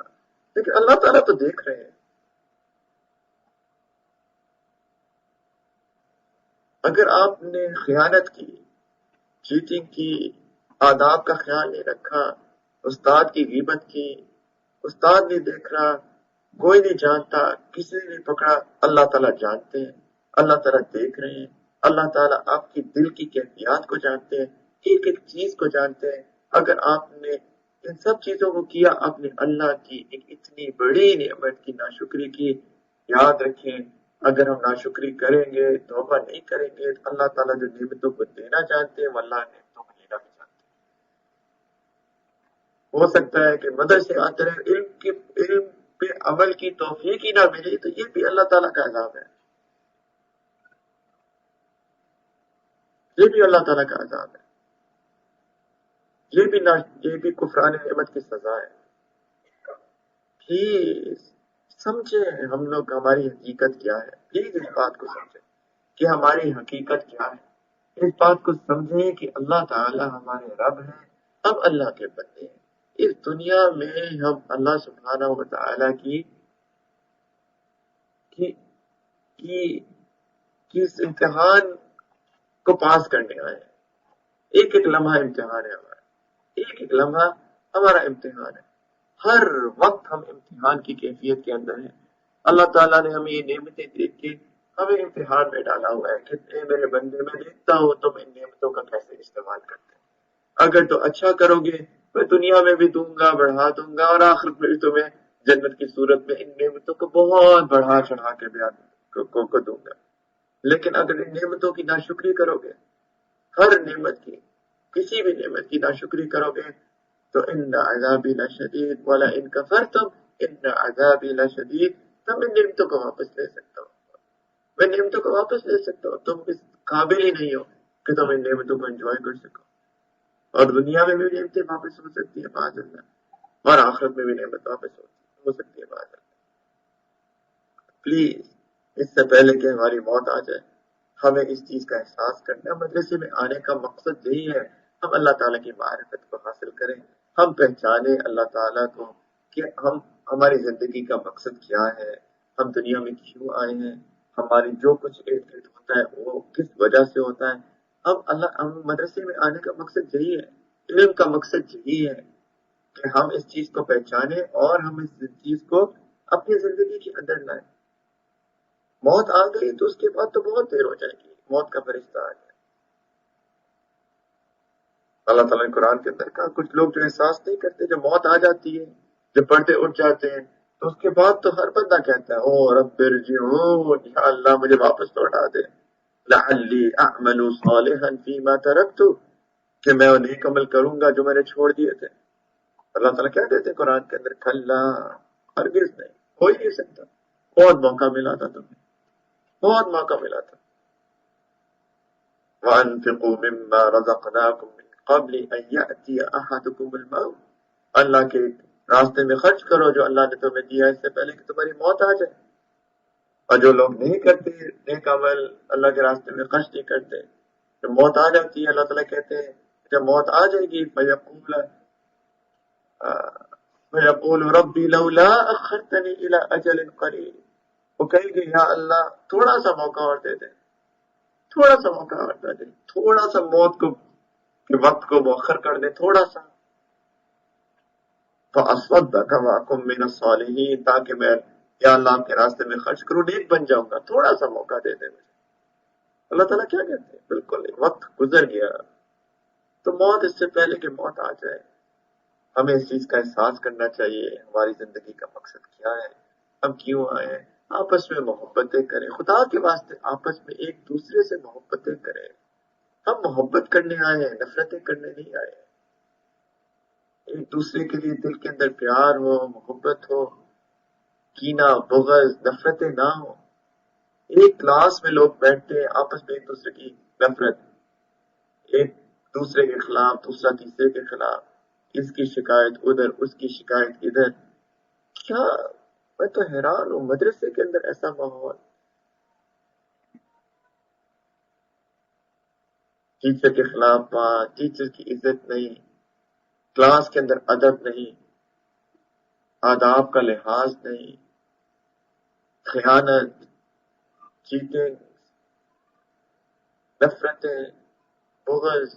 لیکن اللہ تعالیٰ تو دیکھ رہے ہیں۔ اگر آپ نے خیانت کی، چیٹنگ کی، آداب کا خیال نہیں رکھا، استاد کی غیبت کی، استاد نہیں دیکھ رہا، کوئی نہیں جانتا، کسی نے نہیں پکڑا، اللہ تعالیٰ جانتے ہیں، اللہ تعالیٰ دیکھ رہے ہیں، اللہ تعالیٰ آپ کی دل کی کیفیات کو جانتے ہیں، ایک ایک چیز کو جانتے ہیں۔ اگر آپ نے ان سب چیزوں کو کیا، آپ نے اللہ کی ایک اتنی بڑی نعمت کی ناشکری کی۔ یاد رکھیں، اگر ہم ناشکری کریں گے، توبہ نہیں کریں گے، تو اللہ تعالیٰ جو نعمتوں کو دینا چاہتے ہیں وہ اللہ نعمتوں کو لینا بھی چاہتے ہیں۔ ہو سکتا ہے کہ مدرسے آتے رہے، علم پہ عمل کی توفیق ہی نہ ملی، تو یہ بھی اللہ تعالیٰ کا عذاب ہے، یہ بھی اللہ تعالیٰ کا عذاب ہے، یہ بھی کفران نعمت کی سزا ہے۔ پلیز سمجھیں ہم لوگ ہماری حقیقت کیا ہے، پلیز اس بات کو سمجھیں کہ ہماری حقیقت کیا ہے، اس بات کو سمجھیں کہ اللہ تعالیٰ ہمارے رب ہیں، ہم اللہ کے بندے ہیں۔ اس دنیا میں ہم اللہ سبحانہ و تعالیٰ کی اس امتحان کو پاس کرنے آئے ہیں۔ ایک ایک لمحہ امتحان ہے ہمارا، ایک ایک لمحہ ہمارا امتحان ہے، ہر وقت ہم امتحان کی کیفیت کے اندر ہیں۔ اللہ تعالیٰ نے ہمیں یہ نعمتیں دیکھ کے ہمیں امتحان میں ڈالا ہوا ہے کہ اے میرے بندے، میں دیکھتا ہوں تم ان نعمتوں کا کیسے استعمال کرتے ہیں۔ اگر تو اچھا کرو گے، میں دنیا میں بھی دوں گا، بڑھا دوں گا، اور آخرت میں بھی تمہیں جنت کی صورت میں ان نعمتوں کو بہت بڑھا چڑھا کے بیان کو دوں گا۔ لیکن اگر ان نعمتوں کی ناشکری کرو گے، ہر نعمت کی، کسی بھی نعمت کی ناشکری کرو گے، تو ان عذابی لشدید ولئن کفرتم ان عذابی لشدید، تو میں نعمتوں کو واپس لے سکتا ہوں، میں نعمتوں کو واپس لے سکتا ہوں، تم اس قابل ہی نہیں ہو کہ تم ان نعمتوں کو انجوائے کر سکو، اور دنیا میں بھی نعمتیں واپس ہو سکتی ہے باذ اللہ، اور آخرت میں بھی نعمت واپس ہو سکتی ہے باذ اللہ۔ پلیز اس سے پہلے کہ ہماری موت آ جائے، ہمیں اس چیز کا احساس کرنا ہے. مدرسے میں آنے کا مقصد یہی ہے ہم اللہ تعالیٰ کی معرفت کو حاصل کریں, ہم پہچانیں اللہ تعالیٰ کو کہ ہماری زندگی کا مقصد کیا ہے, ہم دنیا میں کیوں آئے ہیں, ہماری جو کچھ ارد گرد ہوتا ہے وہ کس وجہ سے ہوتا ہے. ہم مدرسے میں آنے کا مقصد یہی ہے, علم کا مقصد یہی ہے کہ ہم اس چیز کو پہچانیں اور ہم اس چیز کو اپنی زندگی کے اندر لائیں. موت آ گئی تو اس کے بعد تو بہت دیر ہو جائے گی, موت کا فرشتہ آ جائے. اللہ تعالیٰ نے قرآن کے اندر کہا کچھ لوگ جو احساس نہیں کرتے, جب موت آ جاتی ہے, جب پردے اٹھ جاتے ہیں, تو اس کے بعد تو ہر بندہ کہتا ہے او رب ارجعون, یا اللہ مجھے واپس لوٹا دے, لعلی اعمل صالحا فیما ترکت, کہ میں نیک عمل کروں گا جو میں نے چھوڑ دیے تھے. اللہ تعالیٰ کیا کہتے ہیں قرآن کے اندر, کھلا, ہرگز نہیں, ہو ہی نہیں سکتا. بہت موقع ملا تھا تمہیں, بہت موقع ملا تھا. وَأَنفِقُوا مِمَّا رَزَقْنَاكُمْ مِنْ قَبْلِ أَنْ يَأْتِيَ أَحَدُكُمُ الْمَوْتُ, اللہ کے راستے میں خرچ کرو جو اللہ نے تمہیں دیا اس سے پہلے کہ تمہاری موت آ جائے. اور جو لوگ نہیں کرتے نیک عمل, اللہ کے راستے میں خرچ نہیں کرتے, جب موت آ جاتی ہے اللہ تعالیٰ کہتے ہیں جب موت آ جائے گی فَيَقُولُ رَبِّ لَوْلَا أَخَّرْتَنِي إِلَىٰ أَجَلٍ قَرِيبٍ, وہ کہیں گے یا اللہ تھوڑا سا موقع اور دے دے, تھوڑا سا موقع اور دے دے, تھوڑا سا موت کو کے وقت کو مؤخر کر دے, تھوڑا سا. فَأَصَّدَّقَ وَأَكُن مِّنَ الصَّالِحِينَ, تاکہ میں یا اللہ آپ کے راستے میں خرچ کروں, نیک بن جاؤں گا, تھوڑا سا موقع دے دے مجھے. اللہ تعالیٰ کیا کہتے ہیں, بالکل نہیں, وقت گزر گیا. تو موت اس سے پہلے کہ موت آ جائے ہمیں اس چیز کا احساس کرنا چاہیے ہماری زندگی کا مقصد کیا ہے, ہم کیوں آئے ہیں. آپس میں محبتیں کریں, خدا کے واسطے آپس میں ایک دوسرے سے محبتیں کریں. ہم محبت کرنے آئے ہیں, نفرتیں کرنے نہیں آئے ہیں. ایک دوسرے کے لیے دل کے اندر پیار ہو, محبت ہو, کینہ, بغض, نفرتیں نہ ہو. ایک کلاس میں لوگ بیٹھتے ہیں آپس میں ایک دوسرے کی نفرت, ایک دوسرے کے خلاف, دوسرا تیسرے کے خلاف, اس کی شکایت ادھر, اس کی شکایت ادھر. کیا, میں تو حیران ہوں مدرسے کے اندر ایسا ماحول, ٹیچر کے خلاف بات, ٹیچر کی عزت نہیں, کلاس کے اندر ادب نہیں, آداب کا لحاظ نہیں, خیانت, چیٹنگ, نفرتیں, بغض,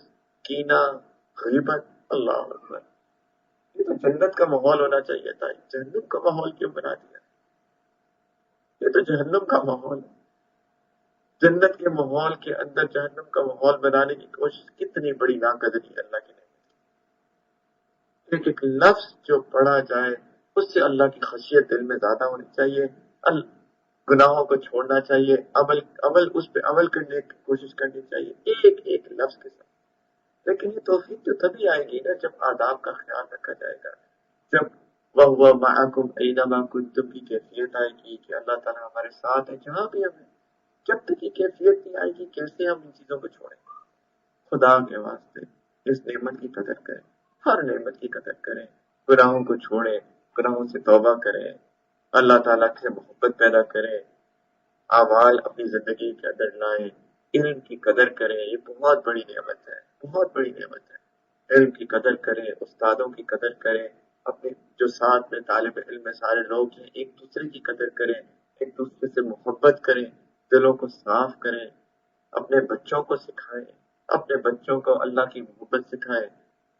کینہ, غیبت. اللہ اکبر, یہ تو جنت کا ماحول ہونا چاہیے تھا, جہنم کا ماحول کیوں بنا دیا؟ یہ تو جہنم کا ماحول ہے. جنت کے ماحول کے اندر جہنم کا ماحول بنانے کی کوشش, کتنی بڑی ناقدری اللہ کی نعمت. ایک ایک لفظ جو پڑھا جائے اس سے اللہ کی خشیت دل میں زیادہ ہونی چاہیے, گناہوں کو چھوڑنا چاہیے, اس پہ عمل کرنے کی کوشش کرنی چاہیے ایک ایک لفظ کے ساتھ. لیکن یہ توفیق تو تبھی آئے گی نا جب آداب کا خیال رکھا جائے گا, جب وَهُوَ مَعَكُمْ أَيْنَمَا كُنتُمْ کی کیفیت آئے گی کہ اللہ تعالیٰ ہمارے ساتھ ہے جہاں بھی ہم ہیں. جب تک یہ کیفیت نہیں آئے گی کیسے ہم ان چیزوں کو چھوڑیں گے؟ خدا کے واسطے اس نعمت کی قدر کریں, ہر نعمت کی قدر کریں, گناہوں کو چھوڑیں, گناہوں سے توبہ کریں, اللہ تعالیٰ سے محبت پیدا کریں, اعمال اپنی زندگی کے اندر لائیں, علم کی قدر کریں. یہ بہت بڑی نعمت ہے, بہت بڑی نعمت ہے. علم کی قدر کریں, استادوں کی قدر کریں, اپنے جو ساتھ میں طالب علم میں سارے لوگ ہیں ایک دوسرے کی قدر کریں, ایک دوسرے سے محبت کریں, دلوں کو صاف کریں, اپنے بچوں کو سکھائیں, اپنے بچوں کو اللہ کی محبت سکھائیں,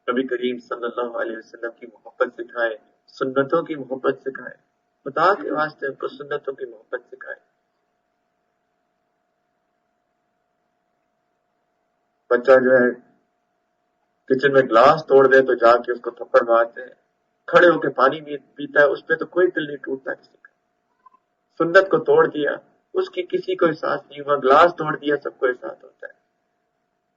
نبی کریم صلی اللہ علیہ وسلم کی محبت سکھائیں, سنتوں کی محبت سکھائیں. خدا کے واسطے ان کو سنتوں کی محبت سکھائیں. بچہ جو ہے کچن میں گلاس توڑ دے تو جا کے اس کو تھپڑ مارتے ہیں, کھڑے ہو کے پانی پیتا ہے اس پہ تو کوئی دل نہیں ٹوٹتا کسی کا. سنت کو توڑ دیا, اس کی کسی کو احساس نہیں ہوا, گلاس توڑ دیا سب کو احساس ہوتا ہے.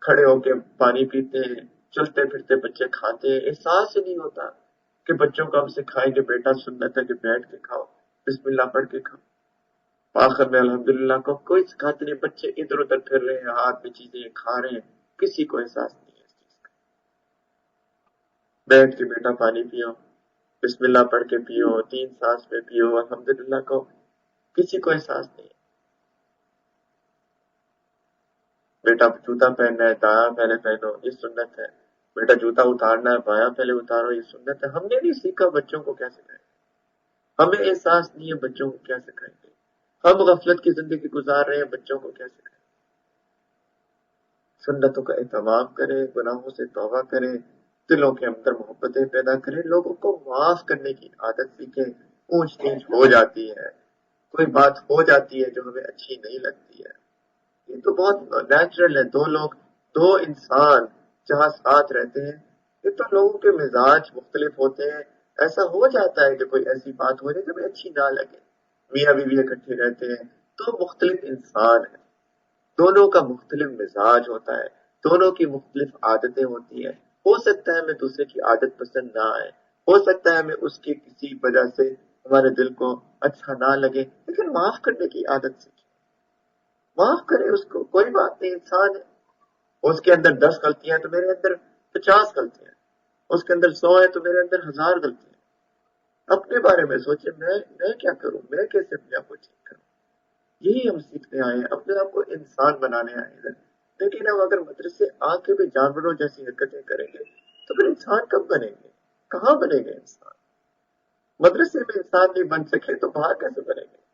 کھڑے ہو کے پانی پیتے ہیں, چلتے پھرتے بچے کھاتے ہیں, احساس ہی نہیں ہوتا کہ بچوں کو ہم سکھائیں کہ بیٹا سنت ہے کہ بیٹھ کے کھاؤ, بسم اللہ پڑھ کے کھاؤ. آخر میں الحمدللہ کو کوئی سکھاتے نہیں, بچے ادھر ادھر پھر رہے ہیں, ہاتھ میں چیزیں کھا رہے ہیں, کسی کو احساس نہیں ہے اس چیز کا. بیٹھ کے بیٹا پانی پیو, بسم اللہ پڑھ کے پیو, 3 سانس میں پیو, الحمدللہ کو کسی کو احساس نہیں. بیٹا جوتا پہننا ہے دایاں پہلے پہنو، یہ سنت ہے، بیٹا جوتا اتارنا ہے بایاں پہلے اتارو، یہ سنت ہے. ہم نے نہیں سیکھا، بچوں کو کیا سکھائیں؟ ہمیں احساس نہیں ہے، بچوں کو کیا سکھائیں گے؟ ہم غفلت کی زندگی گزار رہے ہیں، بچوں کو کیا سکھائیں؟ سنتوں کا اہتمام کریں، گناہوں سے توبہ کریں، دلوں کے اندر محبتیں پیدا کریں، لوگوں کو معاف کرنے کی عادت سیکھیں. اونچ نیچ ہو جاتی ہے، کوئی بات ہو جاتی ہے جو ہمیں اچھی نہیں لگتی ہے، یہ تو بہت نیچرل ہے. دو لوگ، دو انسان جہاں ساتھ رہتے ہیں، یہ تو لوگوں کے مزاج مختلف ہوتے ہیں. ایسا ہو جاتا ہے کہ کوئی ایسی بات ہو جائے جو ہمیں اچھی نہ لگے. میاں بیوی اکٹھے رہتے ہیں تو مختلف انسان ہیں، دونوں کا مختلف مزاج ہوتا ہے، دونوں کی مختلف عادتیں ہوتی ہیں. ہو سکتا ہے ہمیں دوسرے کی عادت پسند نہ آئے، ہو سکتا ہے ہمیں اس کی کسی وجہ سے ہمارے دل کو اچھا نہ لگے، لیکن معاف کرنے کی عادت سیکھیں. معاف کرے اس کو، کوئی بات نہیں، انسان ہے. اس کے اندر 10 غلطیاں تو میرے اندر 50 غلطیاں، اس کے اندر 100 ہے تو میرے اندر 1000 غلطیاں. اپنے بارے میں سوچے، میں کیا کروں، میں کیسے اپنے آپ کو ٹھیک کروں. یہی ہم سیکھنے آئے ہیں، اپنے آپ کو انسان بنانے آئے ہیں. لیکن ہم اگر مدرسے آ کے بھی جانوروں جیسی حرکتیں کریں گے تو پھر انسان کب بنیں گے؟ کہاں بنیں گے انسان؟ مدرسے میں انسان نہیں بن سکے تو باہر کیسے بنیں گے؟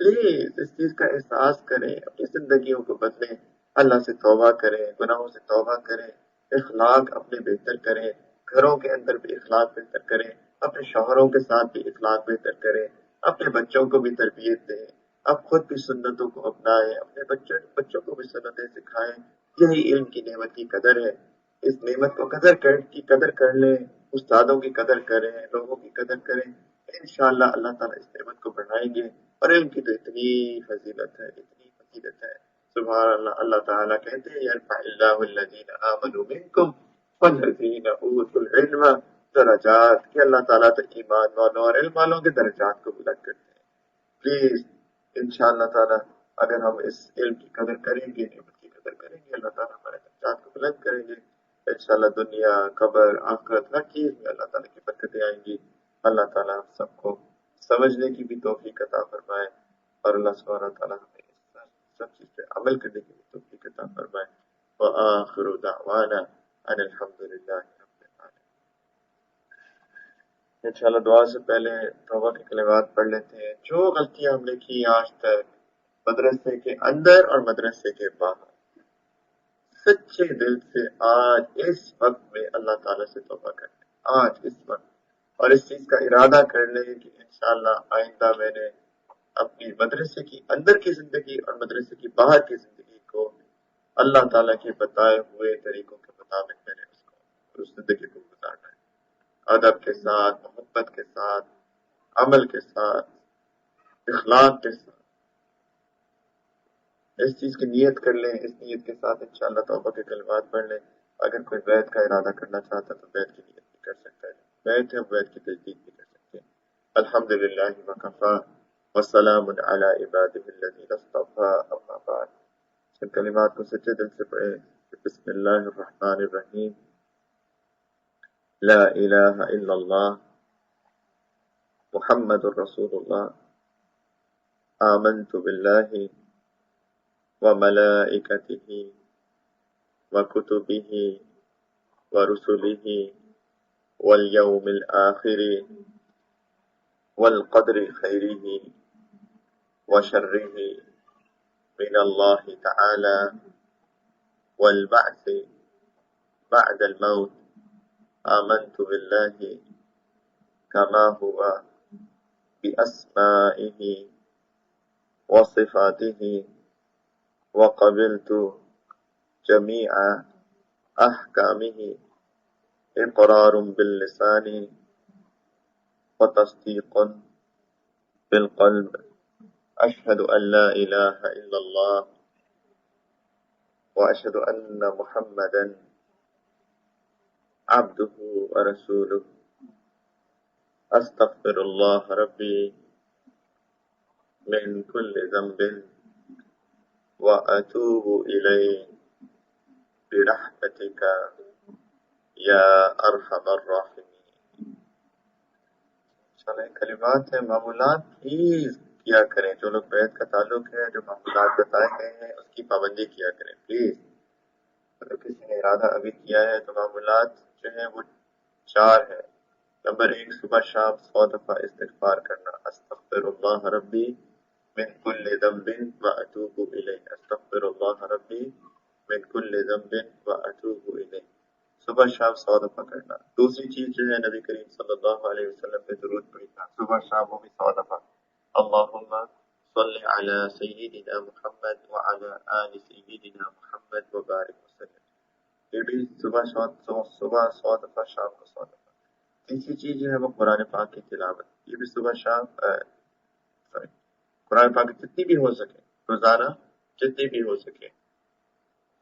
پلیز اس چیز کا احساس کریں، اپنی زندگیوں کو بدلیں، اللہ سے توبہ کریں، گناہوں سے توبہ کریں، اخلاق اپنے بہتر کریں، گھروں کے اندر بھی اخلاق بہتر کریں، اپنے شوہروں کے ساتھ بھی اخلاق بہتر کریں، اپنے بچوں کو بھی تربیت دیں، اب خود بھی سنتوں کو اپنائیں، اپنے بچوں کو بھی سنتیں سکھائیں. یہی علم کی نعمت کی قدر ہے. اس نعمت کو قدر کر لیں، استادوں کی قدر کریں، لوگوں کی قدر کریں. انشاءاللہ اللہ تعالیٰ اس نعمت کو بڑھائیں گے. اور علم کی تو اتنی فضیلت ہے، اتنی فضیلت ہے، سبحان اللہ. اللہ تعالیٰ کہتے ہیں یرفع اللہ الذین آمنوا منکم والذین اوتوا العلم درجات، کہ اللہ تعالیٰ تو ایمان والوں اور علم والوں کے درجات کو بلند کرتے ہیں. پلیز انشاءاللہ تعالیٰ اگر ہم اس علم کی قدر کریں گے، نعمت کی قدر کریں گے، اللہ تعالیٰ ہمارے درجات کو بلند کریں گے. انشاءاللہ دنیا، قبر، آخرت، ہر چیز میں اللہ تعالیٰ کی برکتیں آئیں گی. اللہ تعالیٰ ہم سب کو سمجھنے کی بھی توفیق عطا فرمائے، اور اللہ سبحانہ تعالیٰ ہمیں اس سب چیز پہ عمل کرنے کی بھی توفیق عطا فرمائے. وآخر دعوانا ان الحمد للہ رب العالمین. انشاءاللہ دعا سے پہلے توبہ کے کلمات پڑھ لیتے ہیں. جو غلطیاں ہم نے کی آج تک مدرسے کے اندر اور مدرسے کے باہر، سچے دل سے آج اس وقت میں اللہ تعالیٰ سے توبہ کر لیں، آج اس وقت، اور اس چیز کا ارادہ کر لیں کہ انشاءاللہ آئندہ میں نے اپنی مدرسے کی اندر کی زندگی اور مدرسے کی باہر کی زندگی کو اللہ تعالیٰ کے بتائے ہوئے طریقوں کے مطابق میں نے اس زندگی کو گزارنا ہے، ادب کے ساتھ، محبت کے ساتھ، عمل کے ساتھ، اخلاق کے ساتھ. اس چیز کی نیت کر لیں. اس نیت کے ساتھ انشاءاللہ توبہ کے کلمات پڑھ لیں. اگر کوئی بیعت کا ارادہ کرنا چاہتا ہے تو بیعت کی نیت بھی کر سکتا ہے، بیعت ہے بیعت کی تجدید بھی کر سکتے ہیں. الحمدللہ وکفا وسلام علی عبادہ الذین اصطفی، اما بعد. ان کلمات کو سچے دل سے پڑھیں. بسم اللہ الرحمن الرحیم. لا الہ الا اللہ محمد الرسول اللہ. آمنت باللہ وملائکتہ وکتبہ ورسلہ والیوم الآخر والقدر خیرہ وشرہ من اللہ تعالی والبعث بعد الموت. آمنت باللہ کما ہوا بأسمائہ وصفاتہ وقبلت جمیع احکامہ اقرار باللسان وتصدیق بالقلب. اشہد ان لا الہ الا اللہ واشہد ان محمدا عبدہ ورسولہ. استغفر اللہ ربی من کل ذنب واتوب الیہ برحمتک یا ارحم الراحمین. کلمات ہیں، معمولات. پلیز کیا کریں، جو لوگ بیعت کا تعلق ہے، جو معمولات بتائے گئے ہیں اس کی پابندی کیا کریں پلیز. اگر کسی نے ارادہ ابھی کیا ہے تو معمولات جو ہیں وہ 4 ہے. نمبر 1، صبح شام 100 دفعہ استغفار کرنا، استغفر اللہ ربی من کل ذنب واتوب الیہ، استغفر اللہ ربی من کل ذنب واتوب الیہ، صبح شام 100 دفعہ کرنا. دوسری چیز جو ہے نبی کریم صلی اللہ علیہ وسلم پہ درود پڑھنا، صبح شام وہ بھی 100 دفعہ. اللہم صل علی سیدنا محمد وعلی آل سیدنا محمد وبارک وسلم، یہ بھی صبح 100 دفعہ، شام کو 100 دفعہ. تیسری چیز جو ہے وہ قرآن پاک کی تلاوت، یہ بھی صبح شام قرآن پاک جتنی بھی ہو سکے روزانہ، جتنی بھی ہو سکے.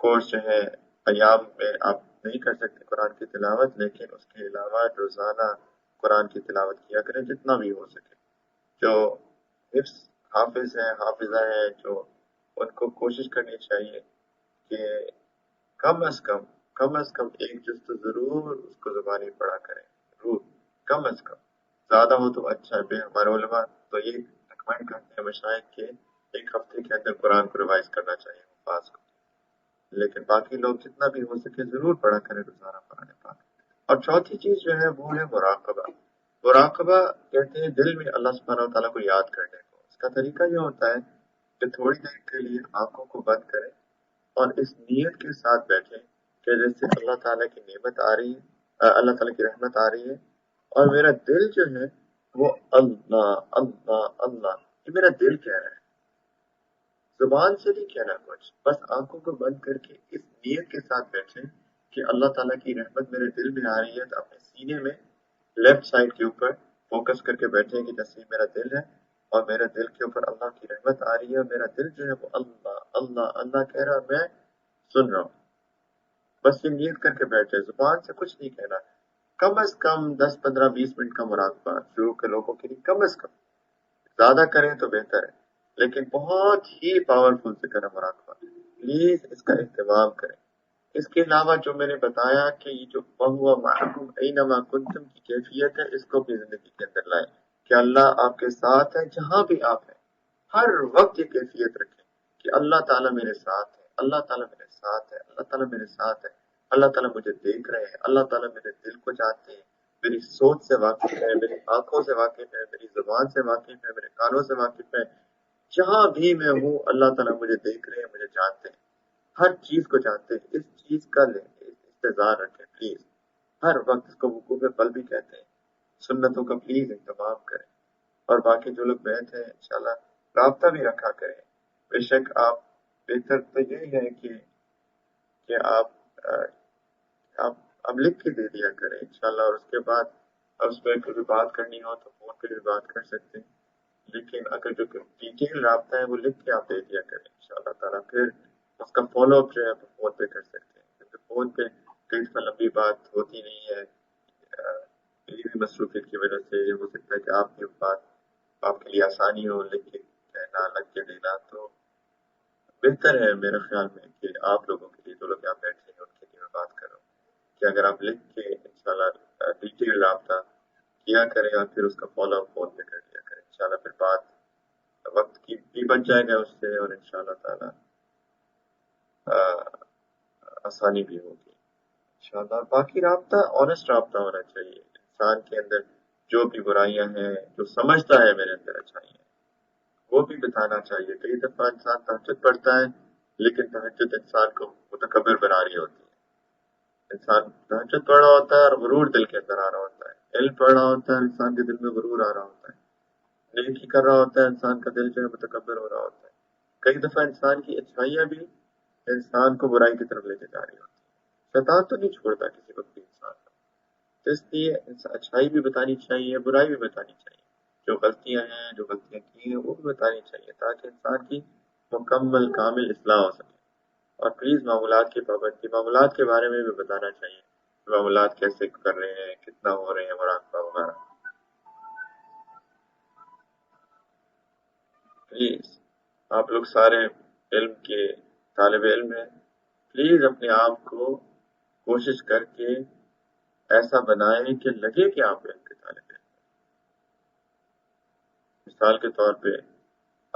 کورس جو ہے ایام میں آپ نہیں کر سکتے قرآن کی تلاوت، لیکن اس کے علاوہ روزانہ قرآن کی تلاوت کیا کریں جتنا بھی ہو سکے. جو حفظ حافظ ہیں، حافظہ ہیں، جو ان کو کوشش کرنی چاہیے کہ کم از کم ایک جز تو ضرور اس کو زبانی پڑھا کریں، ضرور کم از کم. زیادہ ہو تو اچھا ہے. ہمارے علماء تو یہ ریکمینڈ کرتے ہیں مشاہد کے ایک ہفتے کے اندر قرآن کو ریوائز کرنا چاہیے حفاظ کو، لیکن باقی لوگ جتنا بھی ہو سکے ضرور پڑھا کریں روزانہ قرآن پاک. اور چوتھی چیز جو ہے وہ ہے مراقبہ. مراقبہ کہتے ہیں دل میں اللہ سبحانہ و تعالیٰ کو یاد کرنے کو. اس کا طریقہ یہ ہوتا ہے کہ تھوڑی دیر کے لیے آنکھوں کو بند کریں اور اس نیت کے ساتھ بیٹھیں کہ جیسے اللہ تعالیٰ کی نعمت آ رہی ہے، اللہ تعالیٰ کی رحمت آ رہی ہے، اور میرا دل جو ہے وہ اللہ اللہ اللہ، یہ میرا دل کہہ رہا ہے، زبان سے نہیں کہنا کچھ. بس آنکھوں کو بند کر کے اس نیت کے ساتھ بیٹھیں کہ اللہ تعالیٰ کی رحمت میرے دل میں آ رہی ہے. تو اپنے سینے میں لیفٹ سائڈ کے اوپر فوکس کر کے بیٹھیں کہ جیسے میرا دل ہے اور میرے دل کے اوپر اللہ کی رحمت آ رہی ہے، اور میرا دل جو ہے وہ اللہ اللہ اللہ کہہ رہا، میں سن رہا ہوں. بس یہ نیت کر کے بیٹھے، زبان سے کچھ نہیں کہنا. کم از کم 10 15 20 منٹ کا مراقبہ شروع کے لوگوں کے لیے، کم از کم. زیادہ کریں تو بہتر ہے، لیکن بہت ہی پاورفل سے کریں مراقبہ. پلیز اس کا اہتمام کریں. اس کے علاوہ جو میں نے بتایا کہ یہ جو وَهُوَ مَعَكُمْ أَيْنَمَا كُنْتُمْ کی کیفیت ہے، اس کو اپنی زندگی کے اندر لائیں کہ اللہ آپ کے ساتھ ہے جہاں بھی آپ ہیں. ہر وقت یہ کیفیت رکھیں کہ اللہ تعالیٰ میرے ساتھ ہے، اللہ تعالیٰ میرے ساتھ ہے، اللہ تعالیٰ میرے ساتھ ہے، اللہ تعالیٰ مجھے دیکھ رہے ہیں، اللہ تعالیٰ میرے دل کو جانتے ہیں، میری سوچ سے واقف ہے، میری آنکھوں سے واقف ہے، میری زبان سے واقف ہے، میرے کانوں سے واقف ہے. جہاں بھی میں ہوں اللہ تعالیٰ مجھے دیکھ رہے ہیں، مجھے جانتے ہیں، ہر چیز کو جانتے ہیں. اس چیز کا انتظار رکھیں پلیز. ہر وقت اس کو وقوف پل بھی کہتے ہیں. سنتوں کا پلیز اہتمام کریں. اور باقی جو لوگ بیٹھ ہیں انشاءاللہ رابطہ بھی رکھا کریں. بے شک آپ بہتر تو یہی ہے کہ آپ لکھ کے دے دیا کریں انشاءاللہ، اور اس کے بعد اس پہ کبھی بات کرنی ہو تو فون پہ بھی بات کر سکتے ہیں. لیکن اگر جو ڈیٹیل رابطہ ہے وہ لکھ کے آپ دے دیا کریں انشاءاللہ تعالیٰ. پھر اس کا فالو اپ جو ہے وہ فون پہ کر سکتے ہیں، کیونکہ فون پہ کئی دفعہ لمبی بات ہوتی نہیں ہے. میری بھی مصروفیت کی وجہ سے یہ ہو سکتا ہے کہ آپ کی بات آپ کے لیے آسانی ہو لکھ کے کہنا، لکھ کے دینا. تو بہتر ہے میرے خیال میں کہ آپ لوگوں کے لیے، جو لوگ یہاں بیٹھے ہیں ان کے لیے میں بات کر رہا ہوں، کہ اگر آپ لکھ کے انشاءاللہ ڈیٹیل رابطہ کیا کریں اور پھر اس کا فالو اپ فون پہ کر دیا کریں انشاءاللہ. پھر بات وقت کی بھی بچ جائے گا اس سے، اور انشاءاللہ تعالی آسانی بھی ہوگی انشاءاللہ. باقی رابطہ آنےسٹ رابطہ ہونا چاہیے. انسان کے اندر جو بھی برائیاں ہیں، جو سمجھتا ہے میرے اندر اچھائیاں، وہ بھی بتانا چاہیے. کئی دفعہ انسان تہجد پڑھتا ہے لیکن تہجد انسان کو متکبر بنا رہی ہوتی ہے. انسان تہجد پڑھ رہا ہوتا ہے اور غرور دل کے اندر آ رہا ہوتا ہے. علم پڑھ رہا ہوتا ہے، انسان کے دل میں غرور آ رہا ہوتا ہے. نیکی کر رہا ہوتا ہے، انسان کا دل جو ہے متکبر ہو رہا ہوتا ہے. کئی دفعہ انسان کی اچھائیاں بھی انسان کو برائی کی طرف لے کے جا رہی ہوتی ہے. شیطان تو نہیں چھوڑتا کسی وقت بھی انسان کو. تو اس لیے اچھائی بھی بتانی چاہیے، برائی بھی بتانی چاہیے. جو غلطیاں ہیں، جو غلطیاں کی ہیں وہ بھی بتانی چاہیے تاکہ انسان کی مکمل کامل اصلاح ہو سکے. اور پلیز معمولات کی پابندی، معمولات کے بارے میں بھی بتانا چاہیے. معمولات کیسے کر رہے ہیں، کتنا ہو رہے ہیں، مراقبہ وغیرہ. پلیز آپ لوگ سارے علم کے طالب علم ہیں، پلیز اپنے آپ کو کوشش کر کے ایسا بنائیں کہ لگے کہ آپ علم کے طالب علم. مثال کے طور پہ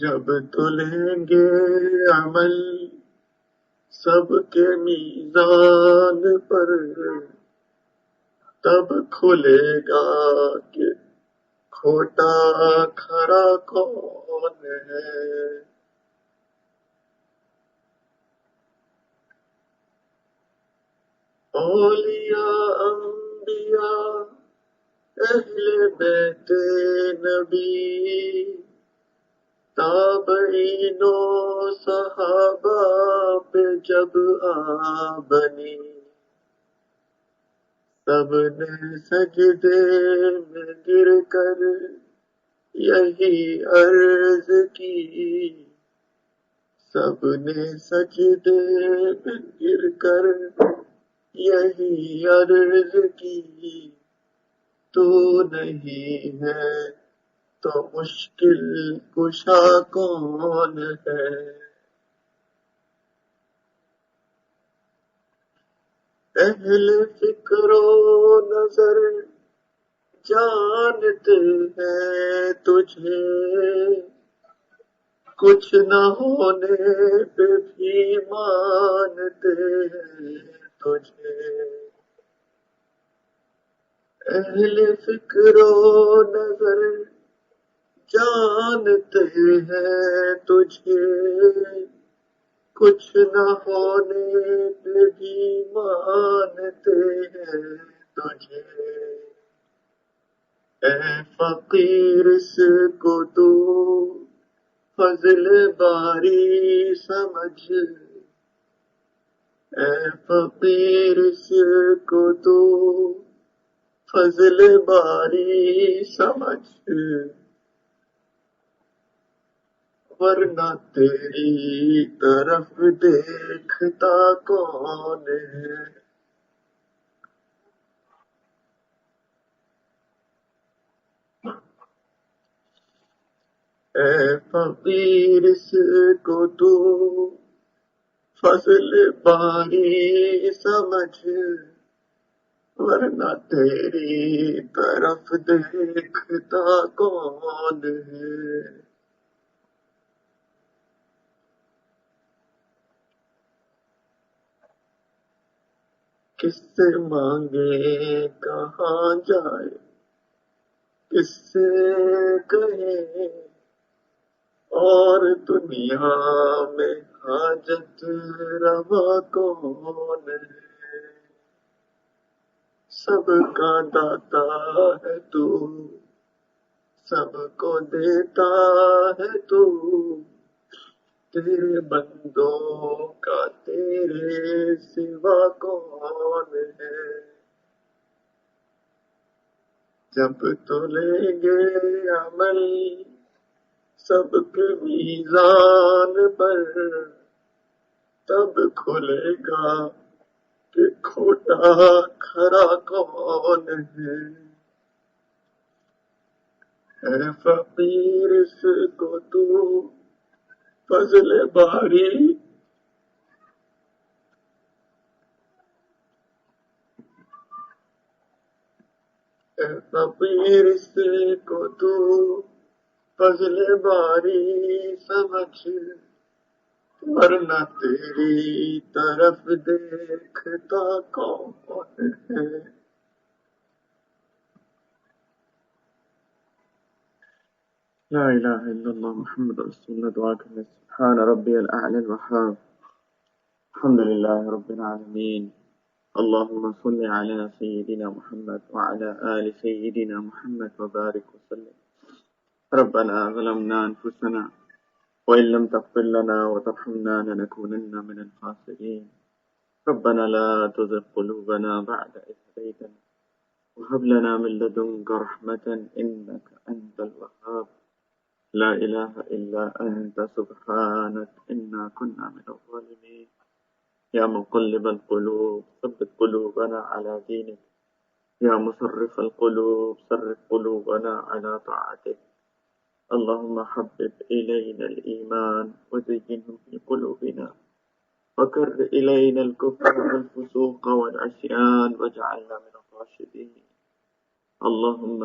جب تلیں گے عمل سب کے میزان پر، تب کھلے گا کہ کھوٹا کھرا کون ہے۔ اولیاء انبیاء اہل بیت نبی، تابعین و صحابہ پہ جب آ بنی، سب نے سجدے میں گر کر یہی عرض کی، سب نے سجدے میں گر کر یہی عرض کی، تو نہیں ہے تو مشکل کشا کون ہے۔ اہل فکر و نظر جانتے ہیں تجھے، کچھ نہ ہونے پہ بھی مانتے ہیں تجھے۔ اہل فکر و نظر جانتے ہیں تجھے، کچھ نہ ہونے پہ بھی مانتے ہیں تجھے۔ اے فقیر اس کو تو فضل باری سمجھ، اے فقیر اس کو تو فضل باری سمجھ، ورنہ تیری طرف دیکھتا کون ہے۔ اے فقیر اس کو تو فضل باری سمجھ، ورنہ تیری طرف دیکھتا کون ہے۔ کس سے مانگے کہاں جائے، کس سے کہے، اور دنیا میں حاجت روا کون ہے۔ سب کا داتا ہے تو، سب کو دیتا ہے تو، تیرے بندوں کا تیرے سوا کون ہے۔ جب تلیں گے عمل سب کے میزان پر، تب کھلے گا کہ کھوٹا کھرا کون ہے۔ اے فقیر اس کو تو فضل باری، اے فقیر اس کو تو فضل باری سمجھ، ورنہ تیری طرف دیکھتا کون ہے۔ لا الہ الا اللہ محمد رسول اللہ۔ دعا کریں سبحان ربی الاعلی الوہاب، الحمد للہ رب العالمین، اللہم صل علی سیدنا محمد وعلى آل سیدنا محمد وبارک وسلم۔ ربنا ظلمنا انفسنا وإن لم تغفر لنا وترحمنا لنكونن من الخاسرين، ربنا لا تزغ قلوبنا بعد إذ هديتنا وهب لنا من لدنك رحمة إنك أنت الوهاب، لا إله إلا أنت سبحانك إنا كنا من الظالمين، يا مقلب القلوب ثبت قلوبنا على دينك، يا مصرف القلوب صرف قلوبنا على طاعتك، اللهم حبب إلينا الإيمان وزينه في قلوبنا وكر إلينا الكفر والفسوق والعصيان واجعلنا من الراشدين، اللهم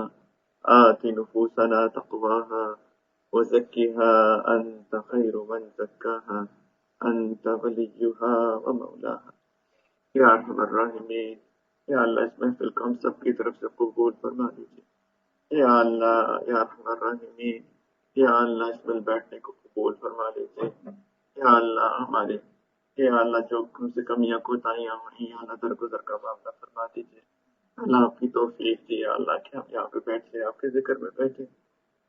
آت نفوسنا تقواها وزكها أنت خير من زكاها أنت وليها ومولاها. یا ارحم الراحمین، یا اللہ اس محفل کو ہم سب کی طرف سے قبول فرما دیجیے. یا اللہ، یا ارحم الراحمین، یا اللہ اس مل بیٹھنے کو قبول فرما لیجیے. یا اللہ ہمارے، یا اللہ جو ہم سے کمیاں کوتاہیاں ہوئی، یا اللہ درگزر کا معاملہ فرما دیجیے. اللہ آپ کی توفیق دی، یا اللہ کہ ہم یہاں پہ بیٹھے آپ کے ذکر میں بیٹھے.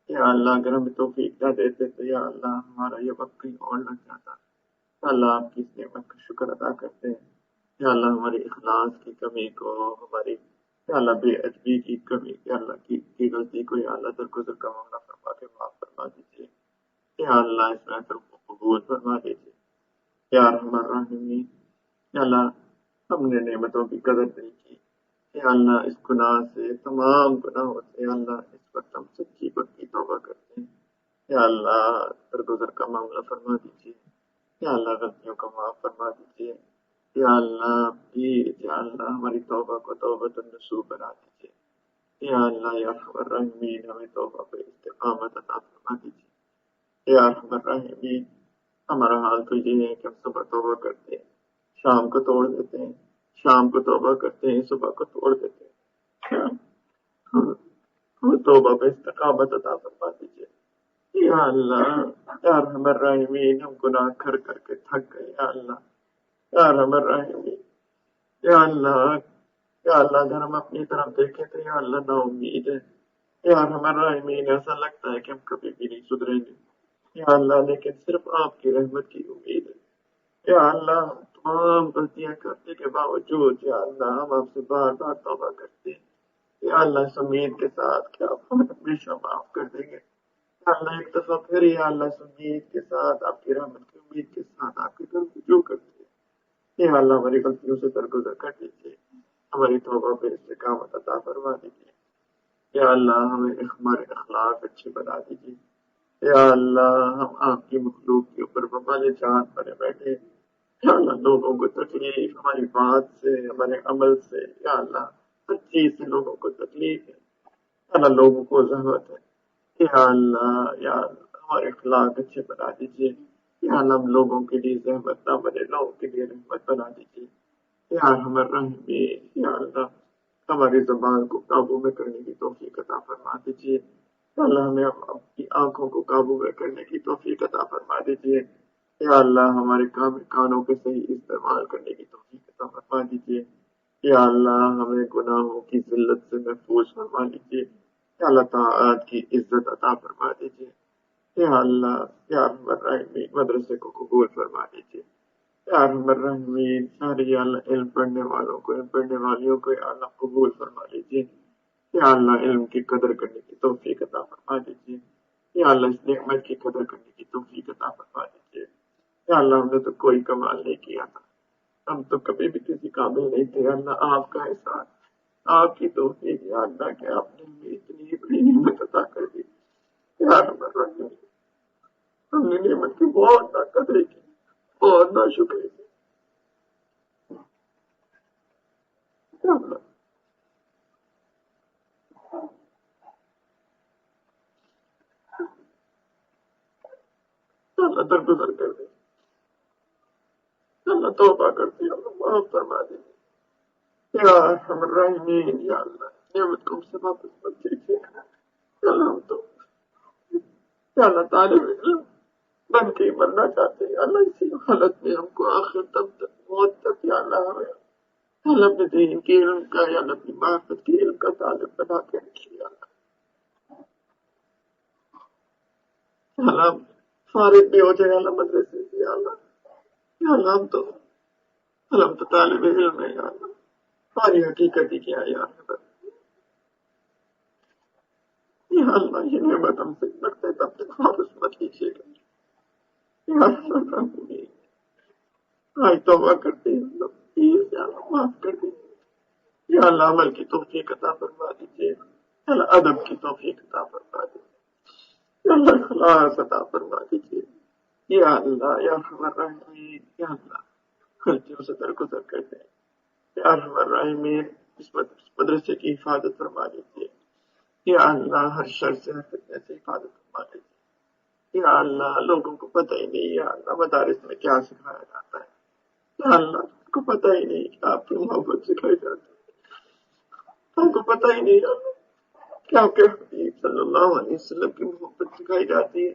یا اللہ اگر ہمیں توفیق نہ دیتے تو یا اللہ ہمارا یہ وقت کہیں اور لگ جاتا. اللہ آپ کی اس نعمت کا شکر ادا کرتے ہیں. یا اللہ ہماری اخلاص کی کمی کو، ہماری یا اللہ بے ادبی کی کمی، یا اللہ کی غلطی کو یا اللہ درگزر کا معاملہ فرما کے معاف فرما دیجیے. یا اللہ اس محفل کو قبول فرما دیجیے. یا ارحم الراحمین، یا اللہ ہم نے نعمتوں کی قدر نہیں کی. یا اللہ اس گناہ سے، تمام گناہوں سے یا اللہ اس وقت ہم سچی پکی توبہ کرتے ہیں. یا اللہ درگزر کا معاملہ فرما دیجیے. یا اللہ غلطیوں کا معاف فرما دیجیے. یا اللہ پلیز، یا اللہ ہماری توبہ کو توبۃ النصوح بنا دیجیے. یا اللہ یا ارحم الراحمین ہمیں توبہ پہ استقامت عطا فرما دیجیے. یا ارحم الراحمین ہمارا حال تو یہ ہے کہ ہم صبح توبہ کرتے ہیں، شام کو توڑ دیتے ہیں، شام کو توبہ کرتے ہیں، صبح کو توڑ دیتے ہیں. ہمیں توبہ پہ استقامت عطا فرما دیجیے. یا اللہ یا ارحم الراحمین ہم گناہ کر کر کے تھک گئے. یا اللہ یا ارحم الراحمین، یا اللہ، یا اللہ اگر ہم اپنی طرف دیکھیں تو یا اللہ نا امید ہے. یا ارحم الراحمین ایسا لگتا ہے کہ ہم کبھی بھی نہیں سدھریں گے. یا اللہ لیکن صرف آپ کی رحمت کی امید ہے. یا اللہ تمام غلطیاں کرنے کے باوجود یا اللہ ہم آپ سے بار بار توبہ کرتے ہیں. یا اللہ اس امید کے ساتھ کہ آپ ہمیں ہمیشہ معاف کر دیں گے. یا اللہ ایک دفعہ پھر یا اللہ اس امید کے ساتھ، آپ کی رحمت کی امید کے ساتھ آپ کی طرف رجوع کرتے ہیں. یا اللہ ہماری غلطیوں سے درگزر کر دیجیے، ہماری توبہ پہ استقامت عطا فرما دیجیے. یا اللہ ہمیں ہمارے اخلاق اچھے بنا دیجیے. یا اللہ ہم آپ کی مخلوق کے اوپر بمال جان بنے بیٹھے. یا اللہ لوگوں کو تکلیف ہماری بات سے، ہمارے عمل سے، یا اللہ ہر چیز سے لوگوں کو تکلیف ہے. یا اللہ لوگوں کو زحمت ہے. یا اللہ ہمارے اخلاق اچھے بنا دیجیے. یا اللہ ہم لوگوں کے لیے زحمت نہ بنے، لوگوں کے لیے رحمت بنا دیجیے. یا ارحم الراحمین، یا اللہ ہماری زبان کو قابو میں کرنے کی توفیق عطا فرما دیجیے. یا اللہ ہمیں اپنی آنکھوں کو قابو میں کرنے کی توفیق عطا فرما دیجیے. یا اللہ ہمارے کانوں کے صحیح استعمال کرنے کی توفیق عطا فرما دیجیے. یا اللہ ہمیں گناہوں کی ذلت سے محفوظ فرما دیجیے. یا اللہ طاعات کی عزت عطا فرما دیجیے. یا اللہ یا ارحم الراحمین مدرسے کو قبول فرما دیجیے. یا ارحم الراحمین سارے یا اللہ علم پڑھنے والوں کو، علم پڑھنے والیوں کو یا اللہ قبول فرما لیجیے. یا اللہ علم کی قدر کرنے کی توفیق عطا فرما دیجیے. یا اللہ اس نعمت کی قدر کرنے کی توفیق عطا فرما دیجیے. یا اللہ ہم نے تو کوئی کمال نہیں کیا تھا، ہم تو کبھی بھی کسی قابل نہیں تھے. اللہ آپ کا احسان، آپ کی توفیق یا اللہ کہ آپ نے ہمیں اتنی بڑی نعمت عطا کر دی. یا ارحم الراحمین ہم نے نعمت کی بہت نہ قدر کی، بہت نہ شکریہ کی. یا اللہ اللہ درگزر کر دے، اللہ توبہ کرتے ہیں، اللہ معاف فرما دے. یا ارحم الراحمین یا اللہ نعمت کو ہم سے واپس مت لیجیے. یا اللہ ہم تو یا اللہ طالب علم بن کے مرنا چاہتے ہیں. اللہ اسی حالت میں ہم کو آخر تب تک موت تک یا اللہ ہمیں اللہ اپنے دین کے علم کا یا اللہ اپنی معرفت کے علم کا طالب بنا کے رکھیے. اللہ فارغ بھی ہو جائے اللہ مدرسے سے. یا اللہ ہم تو طالب علم ہے. یا اللہ ہماری حقیقت ہی کیا ہے یا اللہ. یا اللہ یہ نعمت ہم سے کرتے تب تک واپس مت لیجیے گا. یا اللہ آج توبہ کرتے ہیں اللہ پلیز یا اللہ معاف کر دیجیے. یا اللہ عمل کی توفیق عطا فرما دیجیے. یا اللہ ادب کی توفیق عطا فرما دیجیے. یا اللہ اخلاص عطا فرما دیجیے. یا اللہ یا ارحم الراحمین یا اللہ غلطیوں سے درگزر کرتے ہیں. یا ارحم الراحمین اس مدرسے کی حفاظت فرما دیجیے. یا اللہ ہر شر سے ہر فتنے سے حفاظت فرما دیجیے. یا اللہ لوگوں کو پتہ ہی نہیں یا اللہ مدارس میں کیا سکھایا جاتا ہے، یا اللہ ان کو پتہ ہی نہیں کہ آپ کی محبت سکھائی جاتی ہے، ان کو پتہ ہی نہیں یا اللہ کہ آپ کے حبیب صلی اللہ علیہ وسلم کی محبت سکھائی جاتی ہے،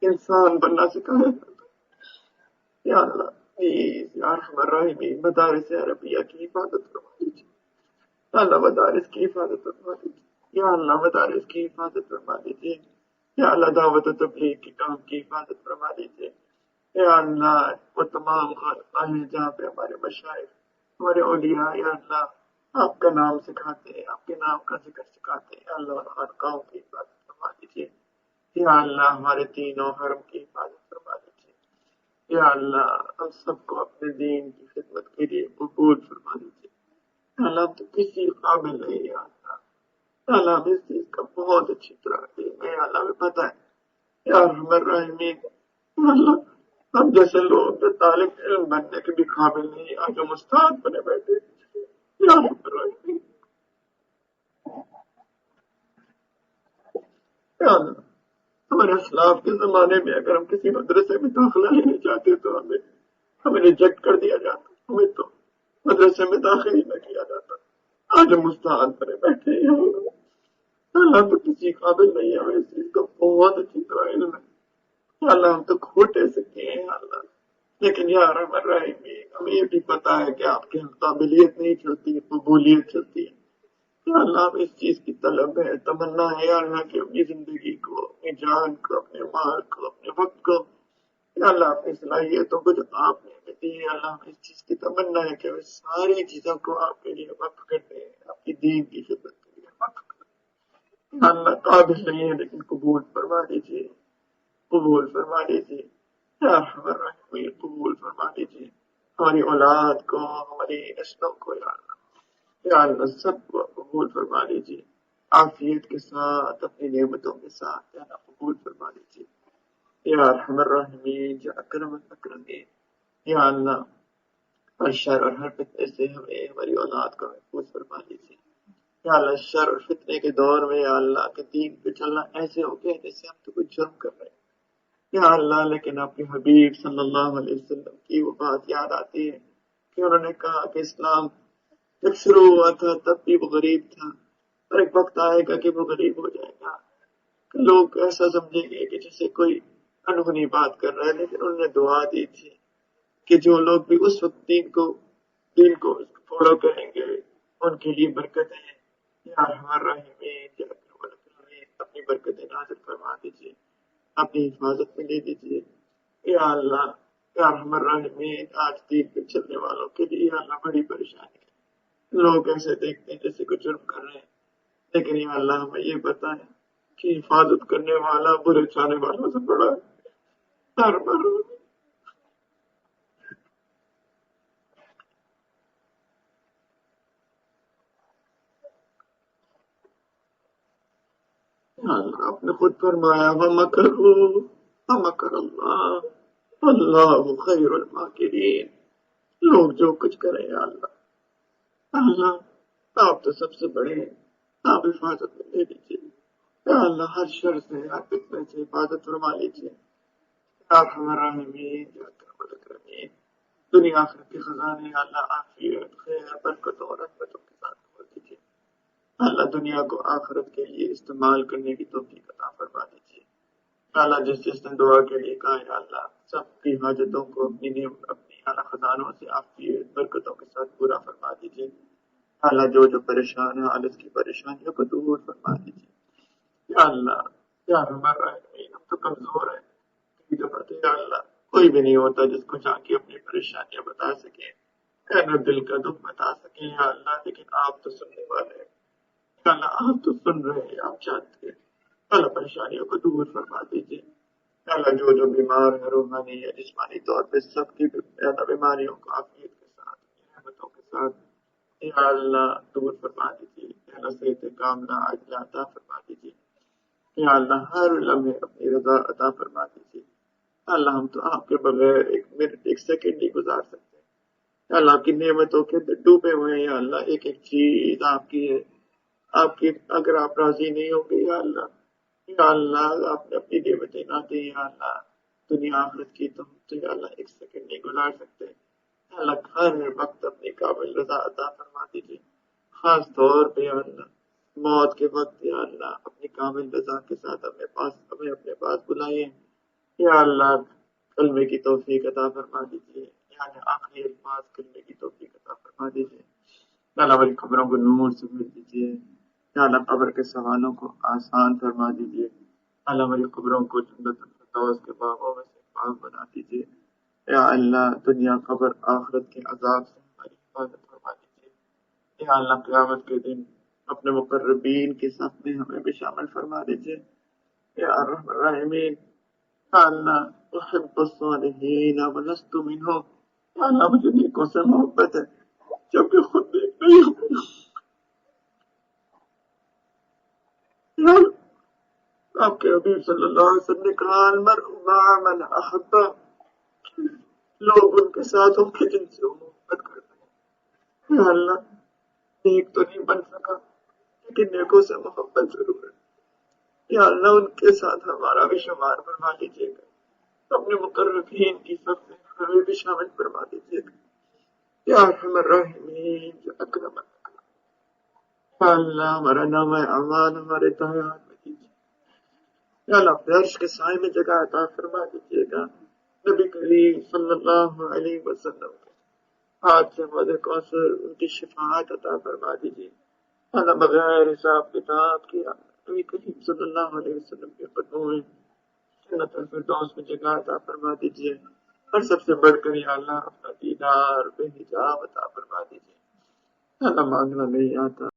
انسان بننا سکھایا جاتا ہے۔ یا اللہ پلیز یا ارحم الراحمین مدارس عربیہ کی حفاظت فرما دیجیے، یا اللہ مدارس کی حفاظت فرما دیجیے، یا اللہ مدارس کی حفاظت فرما دیجیے، یا اللہ دعوت و تبلیغ کے کام کی حفاظت فرما دیجیے، یا اللہ وہ تمام خانقاہ ہیں جہاں پہ ہمارے مشائخ ہمارے اولیاء یا اللہ آپ کا نام سکھاتے ہیں، آپ کے نام کا ذکر سکھاتے ہیں، یا اللہ ان خانقاہوں کی حفاظت فرما دیجیے، یا اللہ ہمارے تینوں حرم کی حفاظت فرما دیجیے، یا اللہ ہم سب کو اپنے دین کی خدمت کے لیے قبول فرما دیجیے، یا اللہ ہم تو کسی قابل نہیں یا اللہ، یا اللہ ہم اس چیز کا بہت اچھی طرح علم ہے، یا اللہ ہمیں پتہ ہے، یا ارحم الراحمین یا اللہ ہم جیسے لوگ جو طالب علم بننے کے بھی قابل نہیں آج ہم استاد بنے بیٹھے، یا ارحم الراحمین یا اللہ ہمارے اسلاف کے زمانے میں اگر ہم کسی مدرسے میں داخلہ لینے چاہتے تو ہمیں ریجیکٹ کر دیا جاتا، ہمیں تو مدرسے میں داخل ہی نہ کیا جاتا، آج ہم استاد بنے بیٹھے ہیں، یا اللہ تو کسی قابل نہیں ہے، ہمیں اس چیز کا بہت اچھی طرح علم ہے، یا اللہ ہم تو کھوٹے سکے ہیں یا اللہ، لیکن یا ارحم الراحمین ہمیں یہ بھی پتا ہے کہ آپ کی قابلیت نہیں چلتی ہے، قبولیت چلتی ہے، یا اللہ ہم اس چیز کی طلب ہے، تمنا ہے یا اللہ کہ اپنی زندگی کو، اپنی جان کو، اپنے مال کو، اپنے وقت کو، یا اللہ اپنی صلاحیتوں کو جو آپ نے ہمیں دی ہے، اللہ ہم اس چیز کی تمنا ہے کہ ہم ساری چیزوں کو آپ کے لیے وقف کر دیں، آپ کی دین کی خدمت کے لیے وقف کر دیں، یا اللہ قابل نہیں ہے لیکن قبول فرما دیجیے، قبول فرما دیجیے، یا ارحم الراحمین قبول فرما دیجیے ہماری اولاد کو، ہماری نسلوں کو، یا اللہ، یا اللہ سب کو قبول فرما دیجیے، عافیت کے ساتھ اپنی نعمتوں کے ساتھ یا اللہ قبول فرما دیجیے، یا ارحم الراحمین یا اکرم الاکرمین، یا اللہ ہر شر اور ہر فتنے سے ہمیں ہماری اولاد کو محفوظ فرما دیجیے، یا اللہ شر اور فتنے کے دور میں یا اللہ کے دین پہ چلنا ایسے ہو گیا جیسے ہم تو کچھ جرم کر رہے ہیں، یا اللہ لیکن آپ کے حبیب صلی اللہ علیہ وسلم کی وہ بات یاد آتی ہے کہ انہوں نے کہا کہ اسلام جب شروع ہوا تھا تب بھی وہ غریب تھا، اور ایک وقت آئے گا کہ وہ غریب ہو جائے گا، کہ لوگ ایسا سمجھیں گے کہ جیسے کوئی انہونی بات کر رہا ہے، لیکن انہوں نے دعا دی تھی کہ جو لوگ بھی اس وقت دین کو فالو کریں گے ان کے لیے برکتیں ہیں، یا ارحم الراحمین یا اکرم الاکرمین اپنی برکتیں نازل فرما دیجیے، اپنی حفاظت میں لے لیجیے، یا اللہ یا ارحم الراحمین آج دین پہ چلنے والوں کے لیے یا اللہ بڑی پریشانی ہے، لوگ ایسے دیکھتے ہیں جیسے کوئی جرم کر رہے ہیں، لیکن یا اللہ ہمیں یہ پتا ہے کہ حفاظت کرنے والا برے چاہنے والوں سے بڑا ہے، یا ارحم الراحمین آپ نے خود فرمایا وَمَكَرُوا اللہ خیر الماکرین، لوگ جو کچھ کریں یا اللہ، اللہ آپ تو سب سے بڑے ہیں، آپ حفاظت میں لے لیجیے، یا اللہ ہر شر سے ہر فتنے سے حفاظت فرما لیجیے، یا ارحم الراحمین یا اکرم الاکرمین دنیا آخرت کے خزانے یا اللہ عافیت خیر برکتوں اور رحمتوں کے ساتھ کھول دیجیے، اللہ دنیا کو آخرت کے لیے استعمال کرنے کی توفیق عطا فرما دیجیے، اللہ جس نے دعا کے لیے کہا ہے اللہ سب کی حاجتوں کو اپنی اعلیٰ خزانوں سے عافیت برکتوں کے ساتھ پورا فرما دیجیے، اللہ جو پریشان ہے حالت کی پریشانیوں کو دور فرما دیجیے، یا اللہ یا ہمارا ہم تو کمزور ہیں، کئی دفعہ تو یا اللہ کوئی بھی نہیں ہوتا جس کو جا کے اپنی پریشانیاں بتا سکے، اپنا دل کا دکھ بتا سکے یا اللہ، لیکن آپ تو سننے والے ہیں، یا اللہ آپ تو سن رہے ہیں، آپ جانتے ہیں، اللہ پریشانیوں کو دور فرما دیجیے، یا اللہ جو بیمار ہے روحانی یا جسمانی طور پہ سب کی بیماریوں کو عافیت کے ساتھ نعمتوں کے ساتھ یا اللہ دور فرما دیجیے، یا اللہ صحت کاملہ عاجلہ عطا فرما دیجیے، یا اللہ ہر لمحے اپنی رضا عطا فرما دیجیے، یا اللہ ہم تو آپ کے بغیر ایک منٹ ایک سیکنڈ نہیں گزار سکتے، یا اللہ آپ کی نعمتوں کے اندر ڈوبے ہوئے ہیں، یا اللہ ایک ایک چیز آپ کی ہے، آپ کی اگر آپ راضی نہیں ہوں گے یا اللہ یا اللہ آپ نے اپنی نعمتیں نہ دی یا اللہ، دنیا آخرت کی تم تو یا اللہ ایک سیکنڈ نہیں گزار سکتے یا اللہ، ہر وقت اپنی قابل رضا عطا فرما دیجیے، خاص طور پہ یا اللہ موت کے وقت یا اللہ اپنی کامل رضا کے ساتھ ہمیں اپنے پاس بلائیے یا اللہ، کلمے کی توفیق عطا فرما دیجیے یا اللہ، آخری الفاظ کلمے کی توفیق عطا فرما دیجیے یا اللہ، ہماری خبروں کو نور سے بھر دیجیے یا اللہ، قبر کے سوالوں کو آسان فرما دیجیے یا اللہ، ہماری خبروں کو جنت الفردوس کے باغوں میں سے باغ بنا دیجیے یا اللہ، دنیا قبر آخرت کے عذاب سے ہماری حفاظت فرما دیجیے یا اللہ، قیامت کے دن اپنے مقربین کی صف میں ہمیں بھی شامل فرما دیجیے یا ارحم الراحمین یا اللہ، احب الصالحین ولست منهم یا اللہ، مجھے نیکوں سے محبت ہے جبکہ خود نیک نہیں ہوں یا اللہ، آپ کے حبیب صلی اللہ علیہ وسلم نے کہا المرء مع من احب، لوگ ان کے ساتھ ہوں کہ جن سے وہ محبت کرتے ہیں یا اللہ، نیک تو نہیں بن سکا لیکن نیکوں سے محبت ضرور ہے یا اللہ، ان کے ساتھ ہمارا بھی شمار فرما دیجیے گا، اپنے مقربین کی صف میں ہمیں بھی شامل فرما دیجیے گا یا ارحم الراحمین یا اکرم الاکرم یا اللہ، ہمارا نام اعمال ہمارے دائیں ہاتھ میں دیجیے یا اللہ، اپنے عرش کے سائے میں جگہ عطا فرما دیجیے گا، نبی کریم صلی اللہ علیہ وسلم کے ہاتھ سے حوض کوثر ان کی شفاعت عطا فرما دیجیے اللہ، بغیر حساب کتاب کیا نبی کریم صلی اللہ علیہ وسلم کے قدموں میں جنت الفردوس میں جگہ عطا فرما دیجیے اور سب سے بڑھ کر یا اللہ اپنا دیدار بے حجاب عطا فرما دیجیے اللہ، مانگنا نہیں آتا